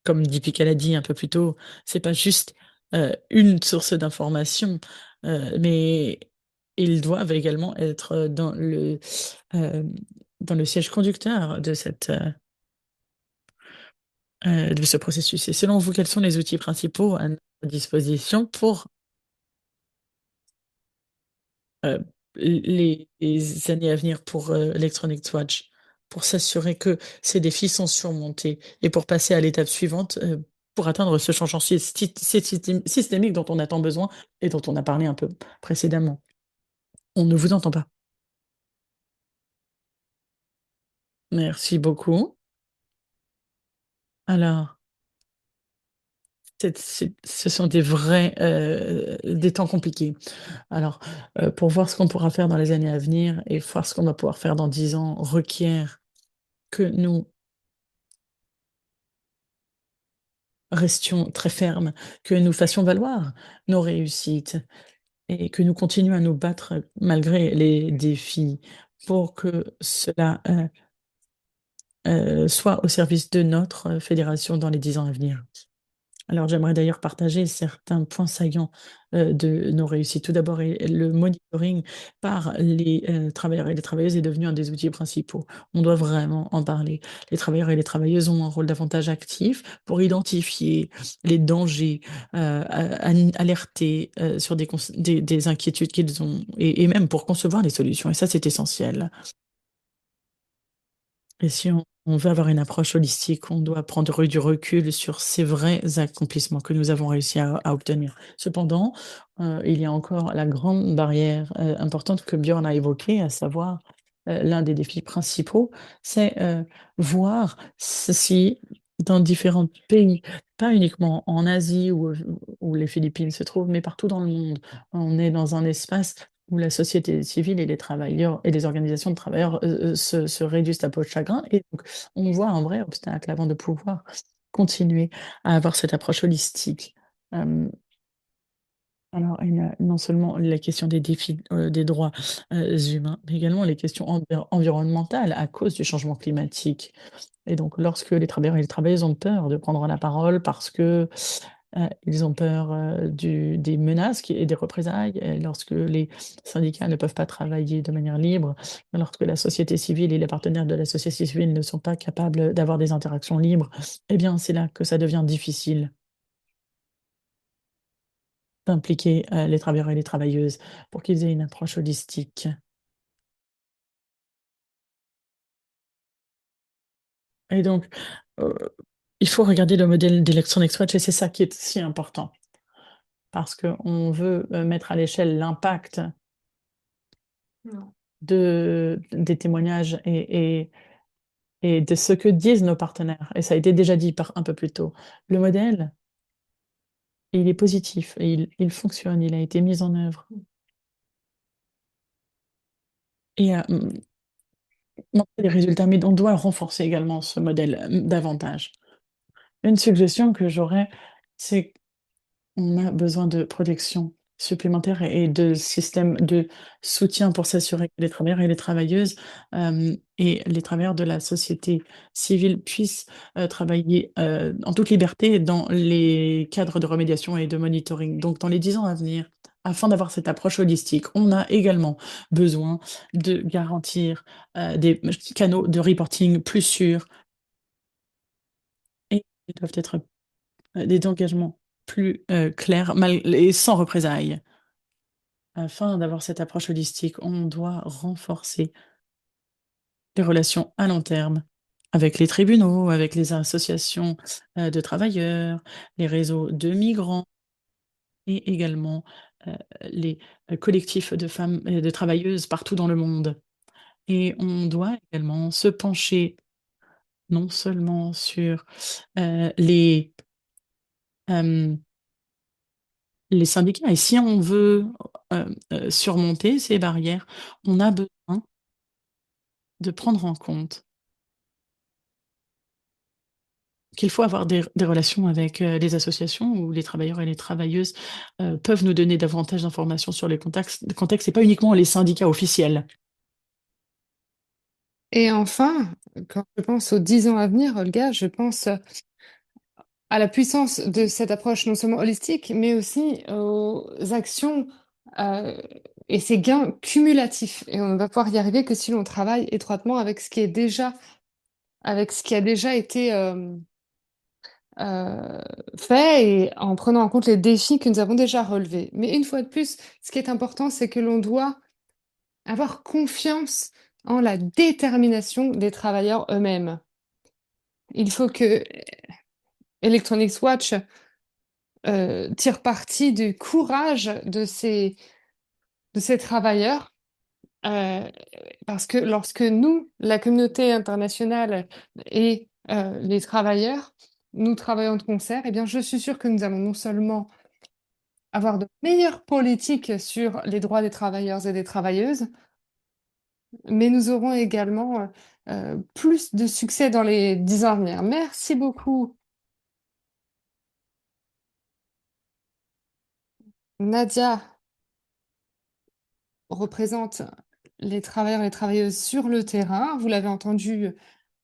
comme Deepika l'a dit un peu plus tôt, c'est pas juste, une source d'information, mais ils doivent également être, hem, dans le siège conducteur de ce processus et selon vous, quels sont les outils principaux à notre disposition pour heu, les années à venir pour, Electronic Watch, pour s'assurer que ces défis sont surmontés et pour passer à l'étape suivante, pour atteindre ce changement systémique dont on a tant besoin et dont on a parlé un peu précédemment. On ne vous entend pas. Merci beaucoup. Alors, ce sont des temps compliqués. Alors, pour voir ce qu'on pourra faire dans les années à venir et voir ce qu'on va pouvoir faire dans 10 ans requiert que nous restions très fermes, que nous fassions valoir nos réussites et que nous continuions à nous battre malgré les défis pour que cela, soit au service de notre fédération dans les 10 ans à venir. Alors j'aimerais d'ailleurs partager certains points saillants, de nos réussites. Tout d'abord le monitoring par les, travailleurs et les travailleuses est devenu un des outils principaux. On doit vraiment en parler. Les travailleurs et les travailleuses ont un rôle davantage actif pour identifier les dangers, alerter, sur des inquiétudes qu'ils ont et même pour concevoir les solutions et ça, c'est essentiel. Et si on veut avoir une approche holistique, on doit prendre du recul sur ces vrais accomplissements que nous avons réussi à obtenir. Cependant, il y a encore la grande barrière, importante que Björn a évoquée, à savoir, l'un des défis principaux, c'est, voir si dans différents pays, pas uniquement en Asie où les Philippines se trouvent, mais partout dans le monde, on est dans un espace où la société civile et les travailleurs et les organisations de travailleurs, se réduisent à peau de chagrin et donc on voit un vrai obstacle avant de pouvoir continuer à avoir cette approche holistique. Hem, alors il y a non seulement la question des défis, des droits, humains, mais également les questions environnementales à cause du changement climatique et donc lorsque les travailleurs et les travailleuses ont peur de prendre la parole parce que ils ont peur, des menaces et des représailles et lorsque les syndicats ne peuvent pas travailler de manière libre, lorsque la société civile et les partenaires de la société civile ne sont pas capables d'avoir des interactions libres, eh bien, c'est là que ça devient difficile d'impliquer, les travailleurs et les travailleuses pour qu'ils aient une approche holistique et donc, heu, il faut regarder le modèle d'Electronic Swatch et c'est ça qui est si important parce qu'on veut, mettre à l'échelle l'impact des témoignages et de ce que disent nos partenaires et ça a été déjà dit par un peu plus tôt. Le modèle, il est positif et il fonctionne, il a été mis en œuvre et montrer des résultats, mais on doit renforcer également ce modèle, davantage. Une suggestion que j'aurais, c'est on a besoin de protection supplémentaire et de systèmes de soutien pour s'assurer que les travailleurs et les travailleuses, et les travailleurs de la société civile puissent, travailler, en toute liberté dans les cadres de remédiation et de monitoring. Donc dans les 10 ans à venir, afin d'avoir cette approche holistique, on a également besoin de garantir, des canaux de reporting plus sûrs et ils doivent être, des engagements plus, clairs mal et sans représailles. Afin d'avoir cette approche holistique, on doit renforcer les relations à long terme avec les tribunaux, avec les associations, de travailleurs, les réseaux de migrants et également, heu, les, collectifs de femmes et de travailleuses partout dans le monde et on doit également se pencher non seulement sur, les, hem, les syndicats et si on veut, surmonter ces barrières, on a besoin de prendre en compte qu'il faut avoir des relations avec, les associations où les travailleurs et les travailleuses, peuvent nous donner davantage d'informations sur les contextes et pas uniquement les syndicats officiels. Et enfin, quand je pense aux 10 ans à venir, Olga, je pense à la puissance de cette approche non seulement holistique, mais aussi aux actions euh, et ces gains cumulatifs. Et on ne va pouvoir y arriver que si l'on travaille étroitement avec ce qui est déjà, avec ce qui a déjà été euh, fait et en prenant en compte les défis que nous avons déjà relevés. Mais une fois de plus, ce qui est important, c'est que l'on doit avoir confiance en la détermination des travailleurs eux-mêmes. Il faut que Electronics Watch tire parti du courage de ces travailleurs, euh, parce que lorsque nous, la communauté internationale et les travailleurs, nous travaillons de concert, eh bien, je suis sûre que nous allons non seulement avoir de meilleures politiques sur les droits des travailleurs et des travailleuses, mais nous aurons également plus de succès dans les 10 ans à venir. Merci beaucoup, Nadia représente les travailleurs et les travailleuses sur le terrain. Vous l'avez entendu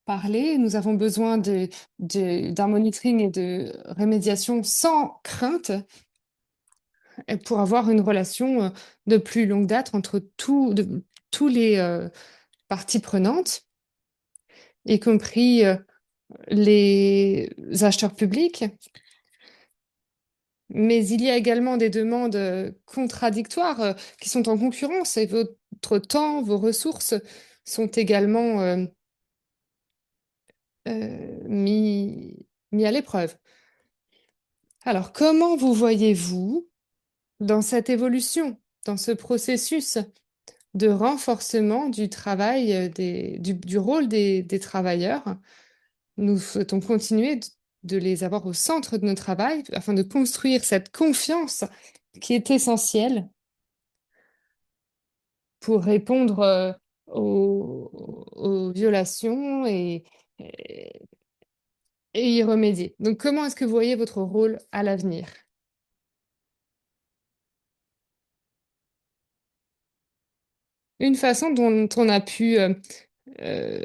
parler. Nous avons besoin d'un monitoring et de rémédiation sans crainte et pour avoir une relation de plus longue date entre tous les parties prenantes, y compris les acheteurs publics. Mais il y a également des demandes contradictoires qui sont en concurrence et votre temps, vos ressources sont également mis à l'épreuve. Alors, comment vous voyez-vous dans cette évolution, dans ce processus de renforcement du travail, du rôle des travailleurs? Nous souhaitons continuer de les avoir au centre de notre travail afin de construire cette confiance qui est essentielle pour répondre aux violations et, et y remédier. Donc, comment est-ce que vous voyez votre rôle à l'avenir? Une façon dont on a pu euh,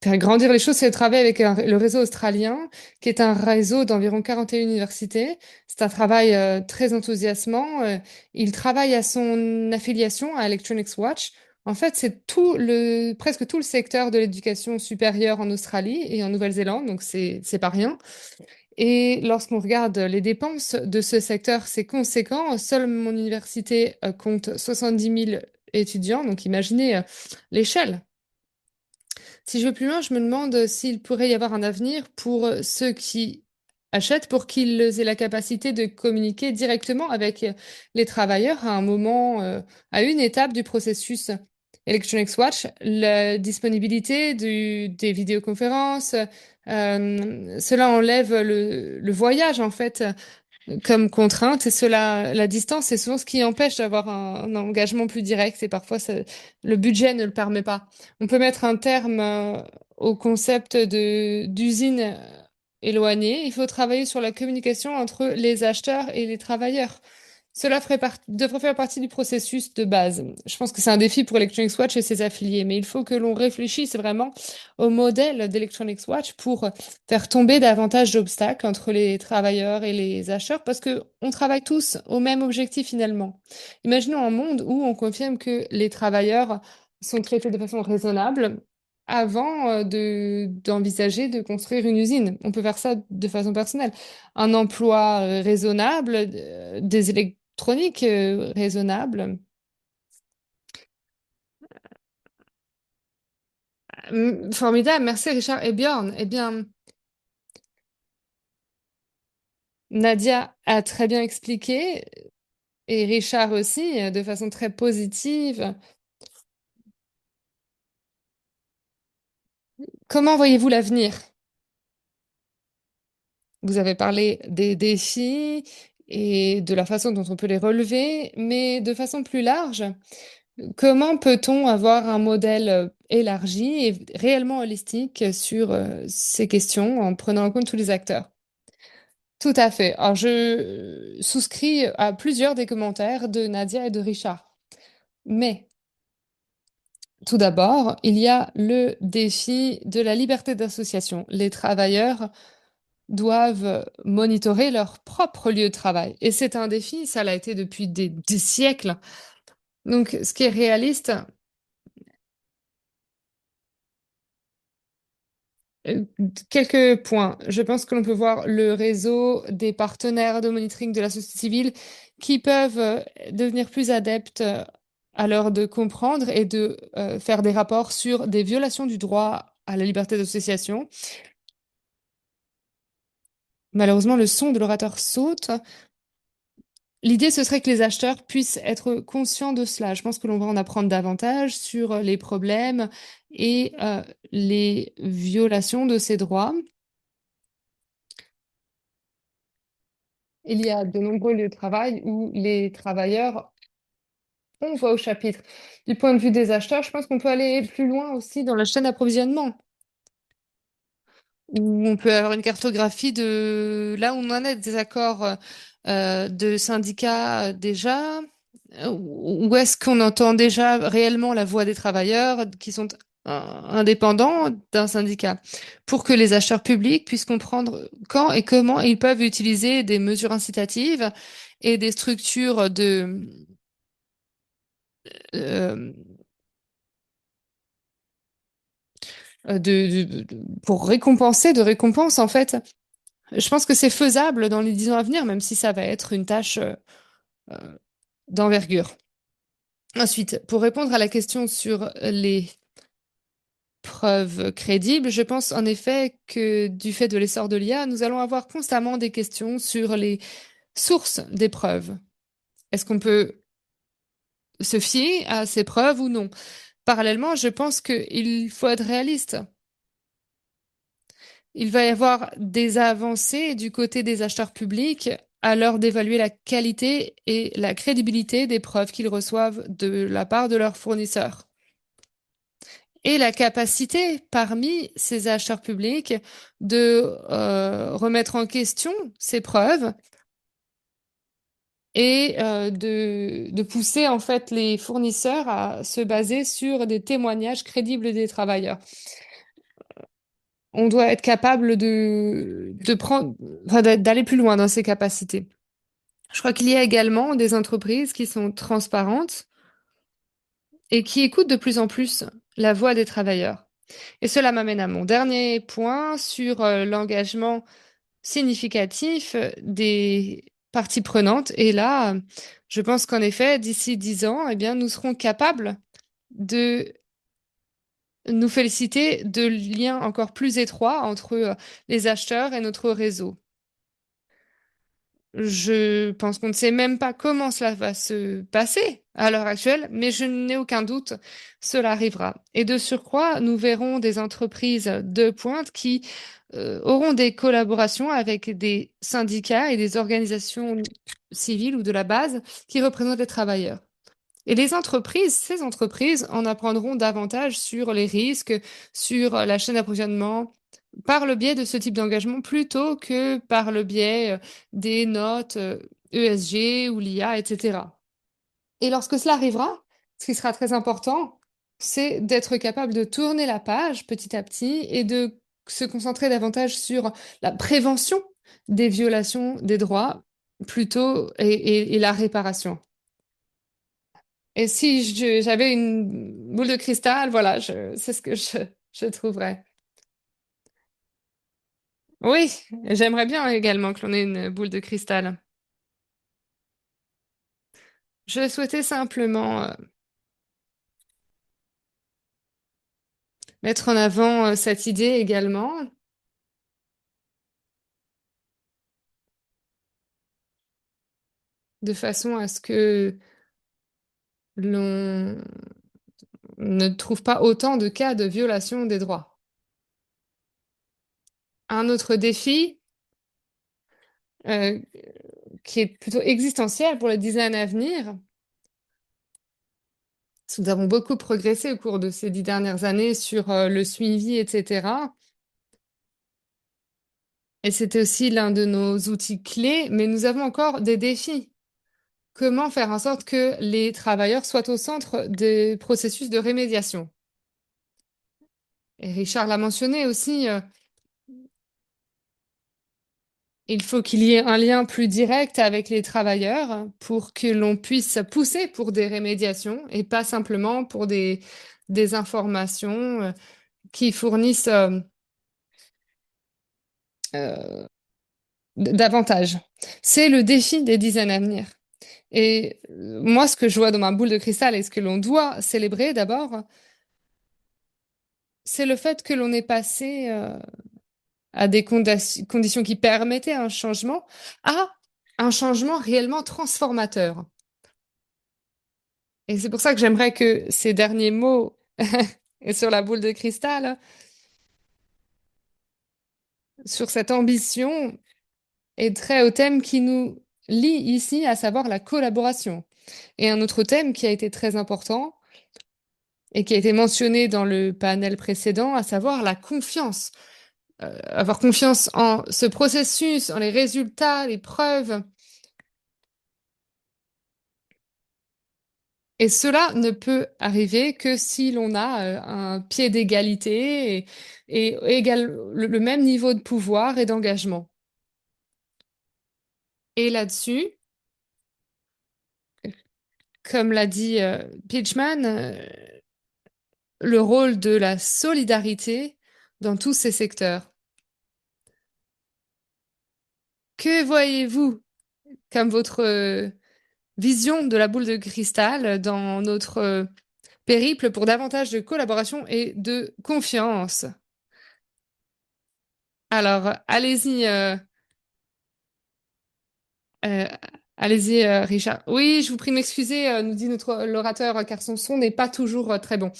faire grandir les choses, c'est de travailler avec le réseau australien, qui est un réseau d'environ 41 universités. C'est un travail très enthousiasmant. Il travaille à son affiliation à Electronics Watch. En fait, c'est presque tout le secteur de l'éducation supérieure en Australie et en Nouvelle-Zélande, donc c'est pas rien. Et lorsqu'on regarde les dépenses de ce secteur, c'est conséquent. Seule mon université compte 70 000 étudiants, donc imaginez l'échelle. Si je vais plus loin, je me demande s'il pourrait y avoir un avenir pour ceux qui achètent, pour qu'ils aient la capacité de communiquer directement avec les travailleurs à un moment, à une étape du processus Electronics Watch, la disponibilité des vidéoconférences. Cela enlève le voyage en fait comme contrainte et cela, la distance, c'est souvent ce qui empêche d'avoir un engagement plus direct et parfois le budget ne le permet pas. On peut mettre un terme au concept d'usine éloignée. Il faut travailler sur la communication entre les acheteurs et les travailleurs. Cela devrait faire partie du processus de base. Je pense que c'est un défi pour Electronics Watch et ses affiliés, mais il faut que l'on réfléchisse vraiment au modèle d'Electronics Watch pour faire tomber davantage d'obstacles entre les travailleurs et les acheteurs, parce que on travaille tous au même objectif finalement. Imaginons un monde où on confirme que les travailleurs sont traités de façon raisonnable avant d'envisager de construire une usine. On peut faire ça de façon personnelle. Un emploi raisonnable, des électroniques raisonnables. Formidable, merci Richard et Bjorn. Eh bien, Nadia a très bien expliqué, et Richard aussi, de façon très positive. Comment voyez-vous l'avenir? Vous avez parlé des défis et de la façon dont on peut les relever, mais de façon plus large, comment peut-on avoir un modèle élargi et réellement holistique sur ces questions en prenant en compte tous les acteurs? Tout à fait. Alors, je souscris à plusieurs des commentaires de Nadia et de Richard. Mais tout d'abord, il y a le défi de la liberté d'association. Les travailleurs doivent monitorer leur propre lieu de travail. Et c'est un défi, ça l'a été depuis des siècles. Donc, ce qui est réaliste, euh, quelques points. Je pense que l'on peut voir le réseau des partenaires de monitoring de la société civile qui peuvent devenir plus adeptes à l'heure de comprendre et de faire des rapports sur des violations du droit à la liberté d'association. Malheureusement, le son de l'orateur saute. L'idée, ce serait que les acheteurs puissent être conscients de cela. Je pense que l'on va en apprendre davantage sur les problèmes et les violations de ces droits. Il y a de nombreux lieux de travail où les travailleurs, on voit au chapitre. Du point de vue des acheteurs, je pense qu'on peut aller plus loin aussi dans la chaîne d'approvisionnement, où on peut avoir une cartographie de là où on en est des accords de syndicats déjà, où est-ce qu'on entend déjà réellement la voix des travailleurs qui sont indépendants d'un syndicat, pour que les acheteurs publics puissent comprendre quand et comment ils peuvent utiliser des mesures incitatives et des structures euh, pour récompenser, de récompense en fait. Je pense que c'est faisable dans les 10 ans à venir, même si ça va être une tâche d'envergure. Ensuite, pour répondre à la question sur les preuves crédibles, je pense en effet que du fait de l'essor de l'IA, nous allons avoir constamment des questions sur les sources des preuves. Est-ce qu'on peut se fier à ces preuves ou non? Parallèlement, je pense qu'il faut être réaliste. Il va y avoir des avancées du côté des acheteurs publics à l'heure d'évaluer la qualité et la crédibilité des preuves qu'ils reçoivent de la part de leurs fournisseurs. Et la capacité parmi ces acheteurs publics de remettre en question ces preuves et de pousser en fait les fournisseurs à se baser sur des témoignages crédibles des travailleurs. On doit être capable de prendre, enfin, d'aller plus loin dans ces capacités. Je crois qu'il y a également des entreprises qui sont transparentes et qui écoutent de plus en plus la voix des travailleurs. Et cela m'amène à mon dernier point sur l'engagement significatif des parties prenantes. Et là, je pense qu'en effet, d'ici 10 ans, eh bien, nous serons capables de nous féliciter de liens encore plus étroits entre les acheteurs et notre réseau. Je pense qu'on ne sait même pas comment cela va se passer à l'heure actuelle, mais je n'ai aucun doute, cela arrivera. Et de surcroît, nous verrons des entreprises de pointe qui auront des collaborations avec des syndicats et des organisations civiles ou de la base qui représentent les travailleurs. Et les entreprises, ces entreprises en apprendront davantage sur les risques, sur la chaîne d'approvisionnement, par le biais de ce type d'engagement, plutôt que par le biais des notes ESG ou l'IA, etc. Et lorsque cela arrivera, ce qui sera très important, c'est d'être capable de tourner la page petit à petit et de se concentrer davantage sur la prévention des violations des droits plutôt et la réparation. Et si j'avais une boule de cristal, voilà, c'est ce que je trouverais. Oui, j'aimerais bien également que l'on ait une boule de cristal. Je souhaitais simplement mettre en avant cette idée également, de façon à ce que l'on ne trouve pas autant de cas de violation des droits. Un autre défi, euh, qui est plutôt existentiel pour les dizaines à venir, parce que nous avons beaucoup progressé au cours de ces 10 dernières années sur le suivi, etc. Et c'était aussi l'un de nos outils clés, mais nous avons encore des défis. Comment faire en sorte que les travailleurs soient au centre des processus de rémédiation? Et Richard l'a mentionné aussi, il faut qu'il y ait un lien plus direct avec les travailleurs pour que l'on puisse pousser pour des rémédiations et pas simplement pour des informations qui fournissent davantage. C'est le défi des dizaines à venir. Et moi, ce que je vois dans ma boule de cristal et ce que l'on doit célébrer d'abord, c'est le fait que l'on est passé à des conditions qui permettaient un changement, à un changement réellement transformateur. Et c'est pour ça que j'aimerais que ces derniers mots sur la boule de cristal, sur cette ambition, aient trait au thème qui nous lie ici, à savoir la collaboration. Et un autre thème qui a été très important et qui a été mentionné dans le panel précédent, à savoir la confiance. Avoir confiance en ce processus, en les résultats, les preuves. Et cela ne peut arriver que si l'on a un pied d'égalité et le même niveau de pouvoir et d'engagement. Et là-dessus, comme l'a dit Pitchman, le rôle de la solidarité dans tous ces secteurs. Que voyez-vous comme votre vision de la boule de cristal dans notre périple pour davantage de collaboration et de confiance? Alors, euh, allez-y, Richard. Oui, je vous prie de m'excuser, nous dit notre l'orateur, car son son n'est pas toujours très bon.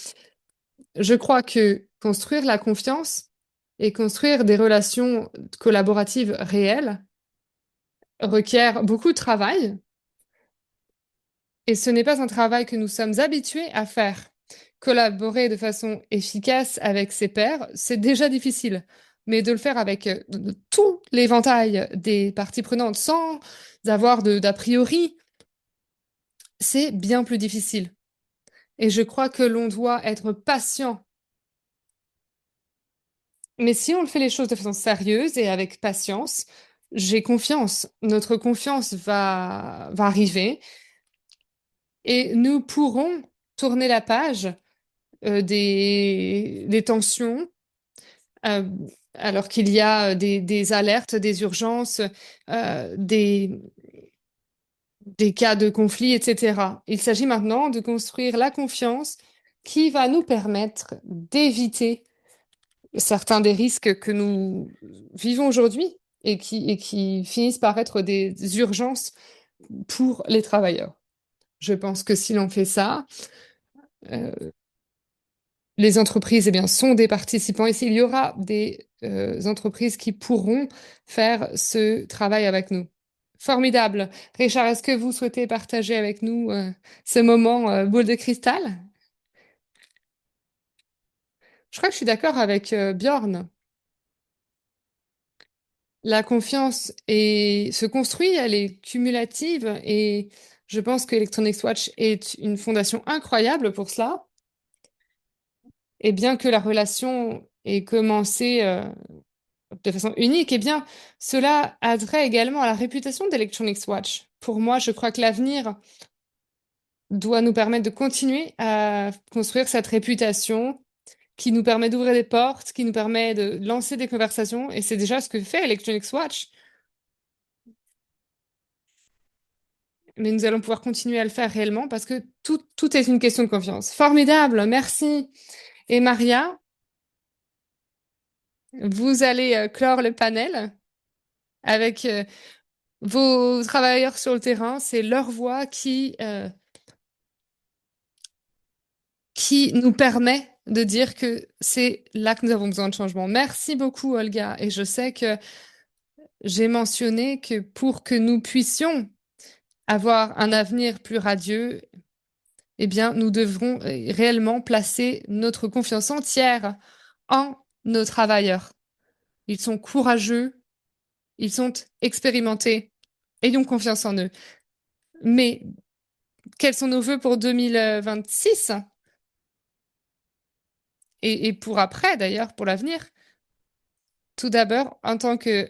Je crois que construire la confiance et construire des relations collaboratives réelles requiert beaucoup de travail, et ce n'est pas un travail que nous sommes habitués à faire. Collaborer de façon efficace avec ses pairs, c'est déjà difficile, mais de le faire avec tout l'éventail des parties prenantes sans avoir d'a priori, c'est bien plus difficile. Et je crois que l'on doit être patient. Mais si on le fait les choses de façon sérieuse et avec patience, j'ai confiance. Notre confiance va arriver et nous pourrons tourner la page des tensions, euh, alors qu'il y a des alertes, des urgences, euh, des, des cas de conflit, etc. Il s'agit maintenant de construire la confiance qui va nous permettre d'éviter certains des risques que nous vivons aujourd'hui et qui finissent par être des urgences pour les travailleurs. Je pense que si l'on fait ça, euh, les entreprises, eh bien, sont des participants. Ici, il y aura des entreprises qui pourront faire ce travail avec nous. Formidable. Richard, est-ce que vous souhaitez partager avec nous ce moment boule de cristal? Je crois que je suis d'accord avec Bjorn. La confiance se construit, elle est cumulative et je pense que Electronics Watch est une fondation incroyable pour cela. Et bien que la relation ait commencé de façon unique, eh bien, cela a trait également à la réputation d'Electronics Watch. Pour moi, je crois que l'avenir doit nous permettre de continuer à construire cette réputation qui nous permet d'ouvrir des portes, qui nous permet de lancer des conversations, et c'est déjà ce que fait Electronics Watch. Mais nous allons pouvoir continuer à le faire réellement parce que tout est une question de confiance. Formidable, merci. Et Maria, vous allez clore le panel avec vos travailleurs sur le terrain. C'est leur voix qui nous permet de dire que c'est là que nous avons besoin de changement. Merci beaucoup, Olga. Et je sais que j'ai mentionné que pour que nous puissions avoir un avenir plus radieux, eh bien, nous devrons réellement placer notre confiance entière en nos travailleurs. Ils sont courageux, ils sont expérimentés. Ayons confiance en eux. Mais quels sont nos vœux pour 2026 et pour après, d'ailleurs, pour l'avenir? Tout d'abord, en tant que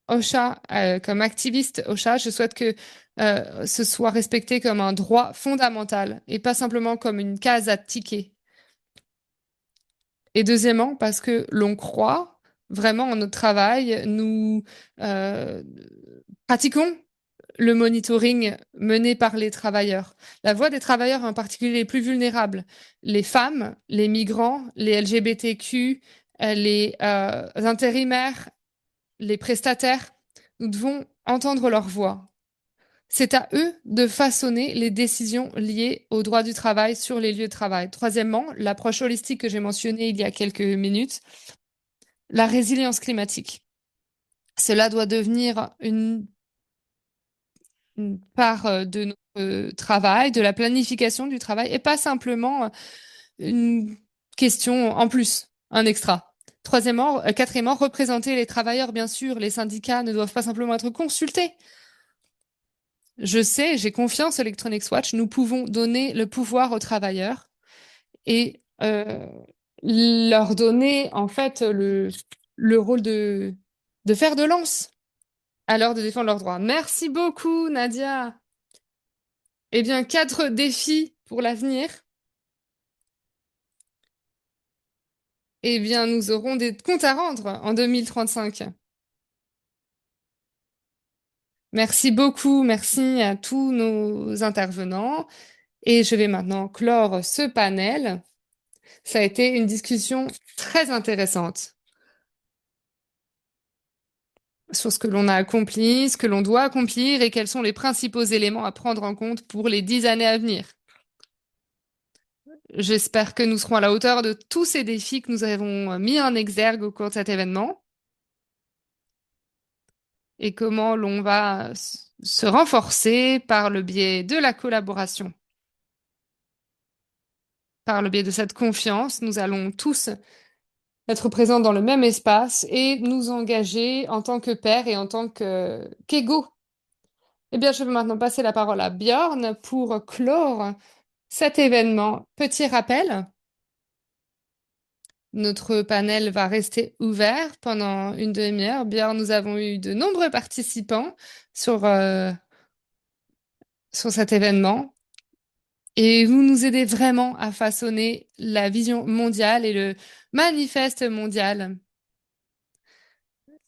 OSHA, comme activiste OSHA, je souhaite que ce soit respecté comme un droit fondamental et pas simplement comme une case à ticker. Et deuxièmement, parce que l'on croit vraiment en notre travail, nous euh, pratiquons le monitoring mené par les travailleurs. La voix des travailleurs, en particulier les plus vulnérables, les femmes, les migrants, les LGBTQ, les intérimaires, les prestataires, nous devons entendre leur voix. C'est à eux de façonner les décisions liées au droit du travail sur les lieux de travail. Troisièmement, l'approche holistique que j'ai mentionnée il y a quelques minutes, la résilience climatique. Cela doit devenir une part de notre travail, de la planification du travail, et pas simplement une question en plus, un extra. Quatrièmement, représenter les travailleurs, bien sûr, les syndicats ne doivent pas simplement être consultés. Je sais, j'ai confiance à Electronics Watch, nous pouvons donner le pouvoir aux travailleurs et leur donner en fait le rôle de fer de lance à l'heure de défendre leurs droits. Merci beaucoup, Nadia. Eh bien, 4 défis pour l'avenir. Eh bien, nous aurons des comptes à rendre en 2035. Merci beaucoup, merci à tous nos intervenants. Et je vais maintenant clore ce panel. Ça a été une discussion très intéressante sur ce que l'on a accompli, ce que l'on doit accomplir et quels sont les principaux éléments à prendre en compte pour les 10 années à venir. J'espère que nous serons à la hauteur de tous ces défis que nous avons mis en exergue au cours de cet événement et comment l'on va se renforcer par le biais de la collaboration. Par le biais de cette confiance, nous allons tous être présents dans le même espace et nous engager en tant que pairs et en tant qu'égaux. Eh bien, je vais maintenant passer la parole à Bjorn pour clore cet événement. Petit rappel, notre panel va rester ouvert pendant une demi-heure. Bjorn, nous avons eu de nombreux participants sur cet événement. Et vous nous aidez vraiment à façonner la vision mondiale et le manifeste mondial.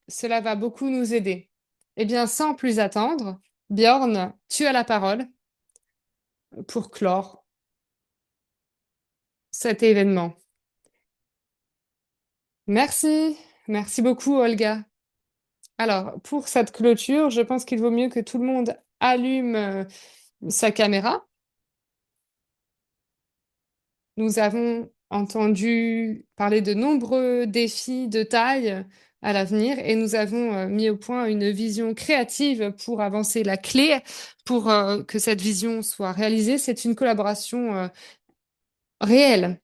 Cela va beaucoup nous aider. Eh bien, sans plus attendre, Bjorn, tu as la parole pour clore cet événement. Merci, merci beaucoup, Olga. Alors, pour cette clôture, je pense qu'il vaut mieux que tout le monde allume sa caméra. Nous avons entendu parler de nombreux défis de taille à l'avenir et nous avons mis au point une vision créative pour avancer. La clé pour que cette vision soit réalisée, c'est une collaboration réelle,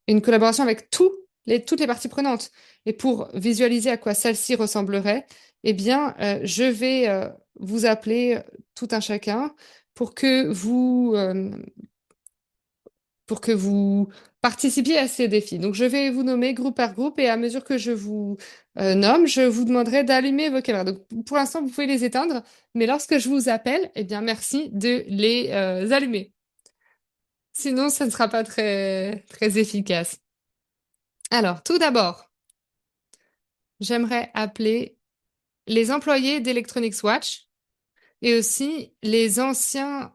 une collaboration avec toutes les parties prenantes. Et pour visualiser à quoi celle-ci ressemblerait, eh bien, je vais vous appeler tout un chacun pour que vous participiez à ces défis. Donc, je vais vous nommer groupe par groupe et à mesure que je vous nomme, je vous demanderai d'allumer vos caméras. Donc, pour l'instant, vous pouvez les éteindre, mais lorsque je vous appelle, eh bien, merci de les allumer. Sinon, ça ne sera pas très, très efficace. Alors, tout d'abord, j'aimerais appeler les employés d'Electronics Watch et aussi les anciens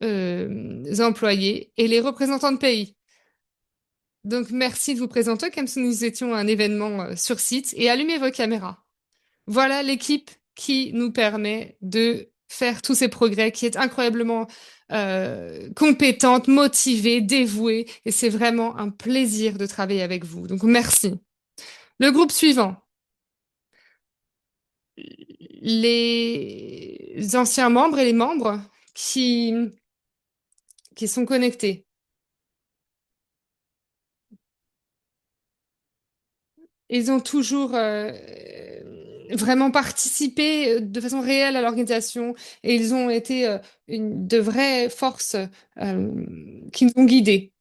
employés et les représentants de pays. Donc, merci de vous présenter comme si nous étions à un événement sur site et allumez vos caméras. Voilà l'équipe qui nous permet de faire tous ces progrès, qui est incroyablement compétente, motivée, dévouée, et c'est vraiment un plaisir de travailler avec vous. Donc, merci. Le groupe suivant, les anciens membres et les membres qui sont connectés. Ils ont toujours vraiment participé de façon réelle à l'organisation et ils ont été de vraies forces qui nous ont guidés.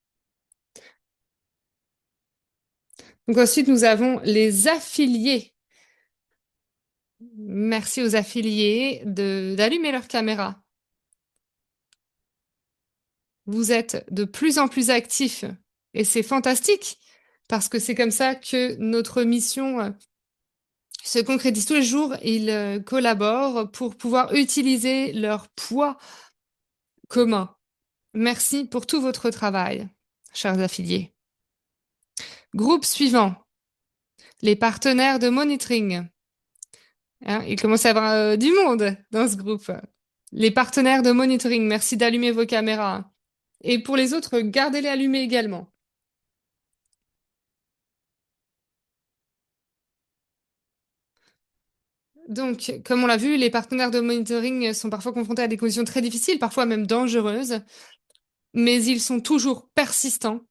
Donc ensuite, nous avons les affiliés. Merci aux affiliés d'allumer leur caméra. Vous êtes de plus en plus actifs et c'est fantastique parce que c'est comme ça que notre mission se concrétisent tous les jours. Ils collaborent pour pouvoir utiliser leur poids commun. Merci pour tout votre travail, chers affiliés. Groupe suivant, les partenaires de monitoring. Hein, il commence à y avoir du monde dans ce groupe. Les partenaires de monitoring, merci d'allumer vos caméras. Et pour les autres, gardez-les allumées également. Donc, comme on l'a vu, les partenaires de monitoring sont parfois confrontés à des conditions très difficiles, parfois même dangereuses, mais ils sont toujours persistants.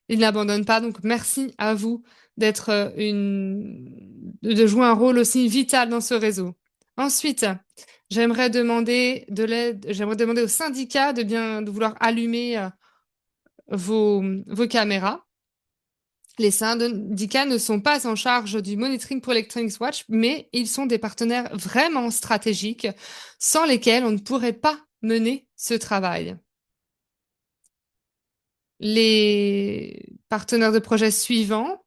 Ils n'abandonnent pas. Donc, merci à vous d'être de jouer un rôle aussi vital dans ce réseau. Ensuite, j'aimerais demander de l'aide, j'aimerais demander aux syndicats de vouloir allumer vos caméras. Les syndicats ne sont pas en charge du monitoring pour Electronics Watch, mais ils sont des partenaires vraiment stratégiques sans lesquels on ne pourrait pas mener ce travail. Les partenaires de projet suivants,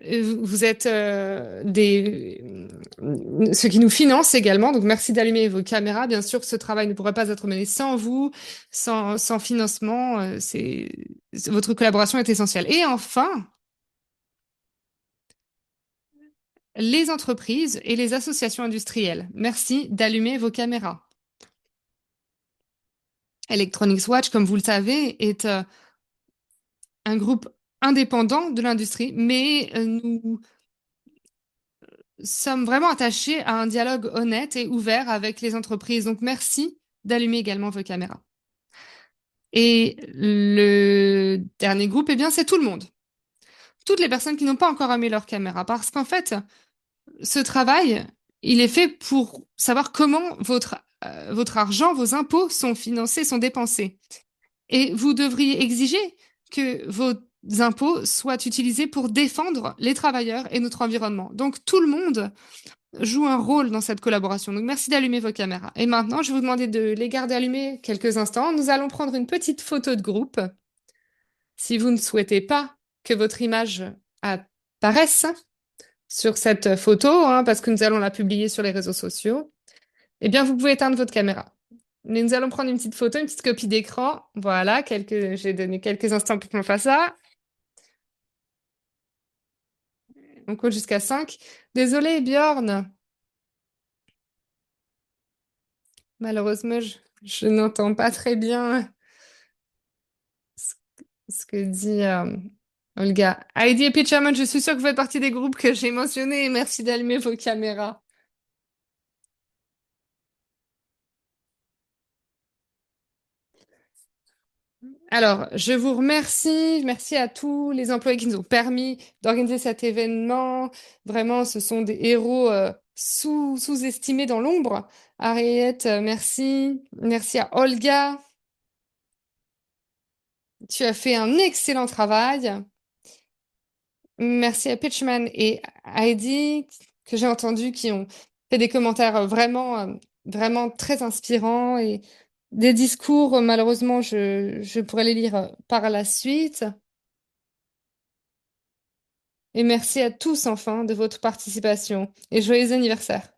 vous êtes ceux qui nous financent également, donc merci d'allumer vos caméras. Bien sûr, ce travail ne pourrait pas être mené sans vous, sans financement. Votre collaboration est essentielle. Et enfin, les entreprises et les associations industrielles. Merci d'allumer vos caméras. Electronics Watch, comme vous le savez, est un groupe indépendant de l'industrie, mais nous sommes vraiment attachés à un dialogue honnête et ouvert avec les entreprises. Donc, merci d'allumer également vos caméras. Et le dernier groupe, eh bien, c'est tout le monde. Toutes les personnes qui n'ont pas encore allumé leur caméra. Parce qu'en fait, ce travail, il est fait pour savoir comment votre argent, vos impôts sont financés, sont dépensés. Et vous devriez exiger que vos impôts soient utilisés pour défendre les travailleurs et notre environnement. Donc tout le monde joue un rôle dans cette collaboration. Donc merci d'allumer vos caméras. Et maintenant, je vais vous demander de les garder allumées quelques instants. Nous allons prendre une petite photo de groupe. Si vous ne souhaitez pas que votre image apparaisse sur cette photo, hein, parce que nous allons la publier sur les réseaux sociaux, eh bien, vous pouvez éteindre votre caméra. Mais nous allons prendre une petite photo, une petite copie d'écran. Voilà, j'ai donné quelques instants pour qu'on fasse ça. On compte jusqu'à 5. Désolé, Bjorn. Malheureusement, je n'entends pas très bien ce, ce que dit Olga. Heidi et Pitchaman, je suis sûre que vous faites partie des groupes que j'ai mentionnés. Merci d'allumer vos caméras. Alors, je vous remercie. Merci à tous les employés qui nous ont permis d'organiser cet événement. Vraiment, ce sont des héros sous-estimés dans l'ombre. Harriet, merci. Merci à Olga. Tu as fait un excellent travail. Merci à Pitchman et Heidi, que j'ai entendu, qui ont fait des commentaires vraiment très inspirants et des discours, malheureusement, je pourrais les lire par la suite. Et merci à tous, enfin, de votre participation. Et joyeux anniversaire.